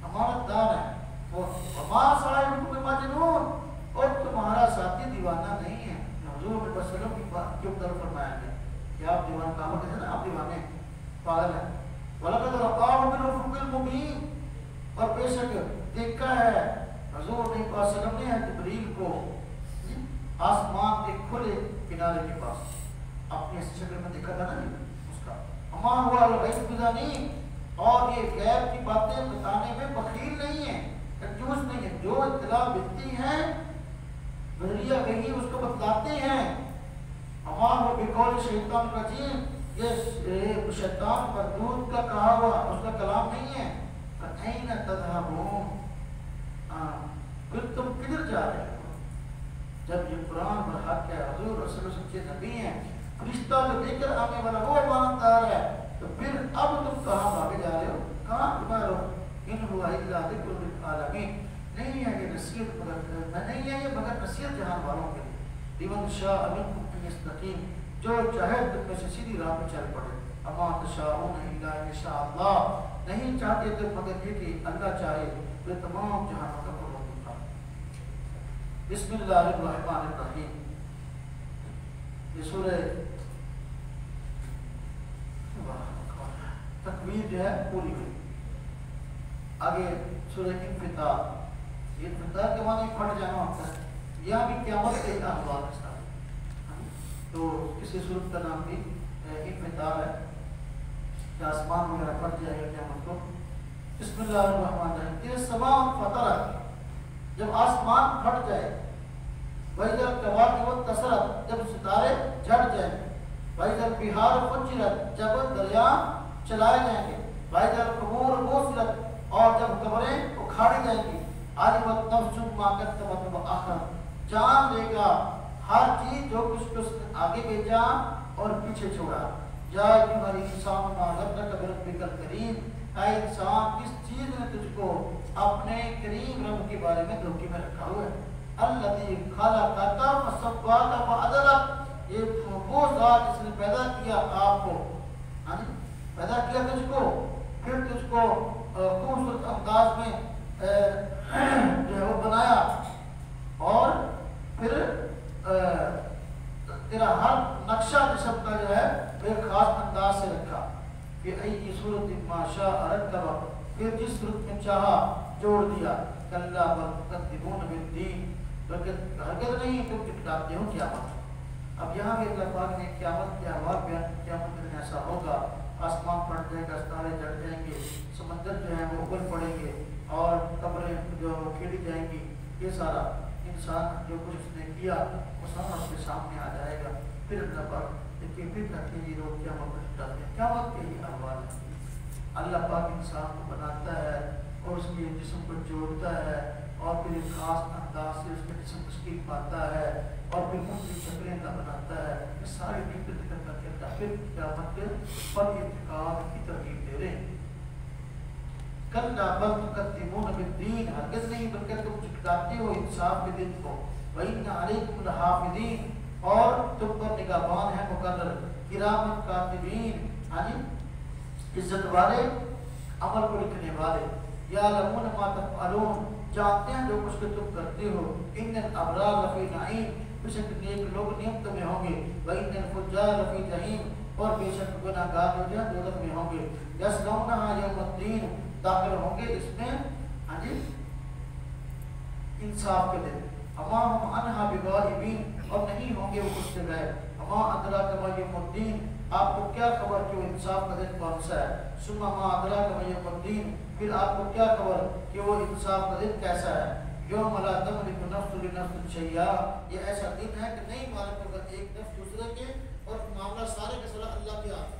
امانت دار ہے. وہ وما صاحبکم بمجنون. اور تمہارا ساتھی دیوانہ نہیں ہے. حضور صلی اللہ علیہ وسلم کی بات کیوں طرف فرمایا گیا کہ آپ دیوان کہا ہوتے ہیں نا آپ دیوانے پاگل ہیں. وَلَقَدْ رَآهُ بِالْأُفُقِ الْمُبِينِ. اور بے شک دیکھا ہے حضور صلی اللہ علیہ وسلم نے جبریل کو آسمان کے کھلے کنارے کے پاس اپنی شکل میں دیکھا تھا نا اس کا. اما ہوا الغیب بِضَنِينَ. اور یہ غیب کی باتیں بتانے میں بخیل نہیں ہے کنجوس نہیں ہے. جو اطلاع ملتی ہیں بحریہ وہی اس کو بتلاتے ہیں. اما ہوا بقول شیطان رجیم. یہ شیطان مردود کا کہا ہوا اس کا کلام نہیں ہے. فَأَيْنَ تَذْهَبُونَ. پھر تم کدھر جا رہے ہو؟ جب یہ قرآن برحق ہے حضور رسول اللہ سچے نبی ہیں فرشتہ جو لے کر آنے والا وہ امانتدار ہے تو پھر اب تم کہاں بھاگے جا رہے ہو کہاں تمہارا ان ہوا الا ذکر للعالمین. نہیں ہے یہ نصیحت مگر نہیں ہے یہ مگر نصیحت جہان والوں کے لیے. لمن شاء منکم ان یستقیم. جو چاہے تم میں سے سیدھی راہ پہ چل پڑے. اما تشاءون الا ان شاء اللہ. نہیں چاہتے تم مگر یہ کہ اللہ چاہے تو تمام جہانوں کا پروردگار. بسم اللہ الرحمن الرحیم. یہ سورہ تکویر جو ہے پوری ہوئی. آگے سورہ انفطار. یہ انفطار کے معنی پھٹ جانا ہوتا ہے. یہاں بھی قیامت کے احوال کے ساتھ تو کسی صورت کا نام بھی انفطار ہے کہ آسمان وغیرہ پھٹ جائے گا قیامت کو. بسم اللہ الرحمن الرحیم. یہ سما فطرت. جب آسمان پھٹ جائے. وَإِذَا الْكَوَاكِبُ انتَثَرَتْ. جب ستارے جھڑ جائیں. وَإِذَا الْبِحَارُ فُجِّرَتْ. جب دریا چلائے جائیں گے. وَإِذَا الْقُبُورُ بُعْثِرَتْ. اور جب قبریں اکھاڑی جائیں گی. عَلِمَتْ نَفْسٌ مَا قَدَّمَتْ وَأَخَّرَتْ. جان لے گا ہر چیز جو کچھ اس نے آگے بھیجا اور پیچھے چھوڑا. جا تمہاری انسان ما غرک بربک الکریم. اے انسان کس چیز نے تجھ کو اپنے کریم رب کے بارے میں دھوکے میں رکھا ہوا ہے. الذی خلقک فسواک فعدلک. یہ وہ ذات جس نے پیدا کیا آپ کو پیدا کیا تجھ کو پھر تجھ کو خوبصورت انداز میں جو ہے وہ بنایا اور پھر تیرا ہر نقشہ جسم کا جو ہے ایک خاص انداز سے رکھا. کہ ای صورت ما شاء رکب. پھر جس صورت میں چاہا جوڑ دیا. کلا بل تکذبون بالدین. بلکہ ہرگز نہیں تم جھٹلاتے ہو قیامت. اب یہاں بھی اللہ پاک نے قیامت کے احوال بیان. قیامت میں ایسا ہوگا آسمان پھٹ جائے گا ستارے جڑ جائیں گے سمندر جو ہے وہ ابل پڑیں گے اور قبریں جو کھیڑی جائیں گی. یہ سارا انسان جو کچھ اس نے کیا وہ سب اس کے سامنے آ جائے گا. پھر اللہ پاک دیکھیے پھر رکھتے یہ لوگ قیامت میں جھٹلاتے ہیں. قیامت کے ہی احوال ہے. اللہ پاک انسان کو بناتا ہے اور اس کے جسم کو جوڑتا ہے اور پھر ایک خاص انداز سے اس کے جسم تشکیل پاتا ہے اور پھر مختلف شکلیں اللہ بناتا ہے. یہ ساری ذکر کر کے پھر قیامت کے پر ارتقاب کی ترغیب دے رہے ہیں. کلا بل تکذبون بالدین. ہرگز نہیں بلکہ تم جھٹلاتے ہو انصاف کے دن کو. وَإِنَّ عَلَيْكُمْ لَحَافِظِينَ. اور تم پر نگہبان ہیں مقرر. کرامن کاتبین. عزت والے عمل کو لکھنے والے. یعلمون ما تفعلون. جانتے ہیں جو کچھ کہ تم کرتے ہو. ان الابرار لفی نعیم. بے شک نیک لوگ نعمتوں میں ہوں گے، وَإِنَّ الْفُجَّارَ فِي جَحِيمٍ اور بے شک گناہگار جو ہے دوزخ میں ہوں گے، یصلونها یوم الدین داخل ہوں گے اس میں ہاں جی انصاف کے دن، اما ہم عنہا بغائبین اور نہیں ہوں گے وہ اس سے غائب، اما ادراک ما یوم الدین آپ کو کیا خبر کہ وہ انصاف کا دن کون سا ہے، ثم ما ادراک ما یوم الدین پھر آپ کو کیا خبر کہ وہ انصاف کا دن کیسا ہے، یوم لا تملک نفس لنفس شیئا یہ ایسا دن ہے کہ نہیں مالک ہوگا ایک نفس دوسرے کے اور معاملہ سارے کے سارا اللہ کے ہاتھ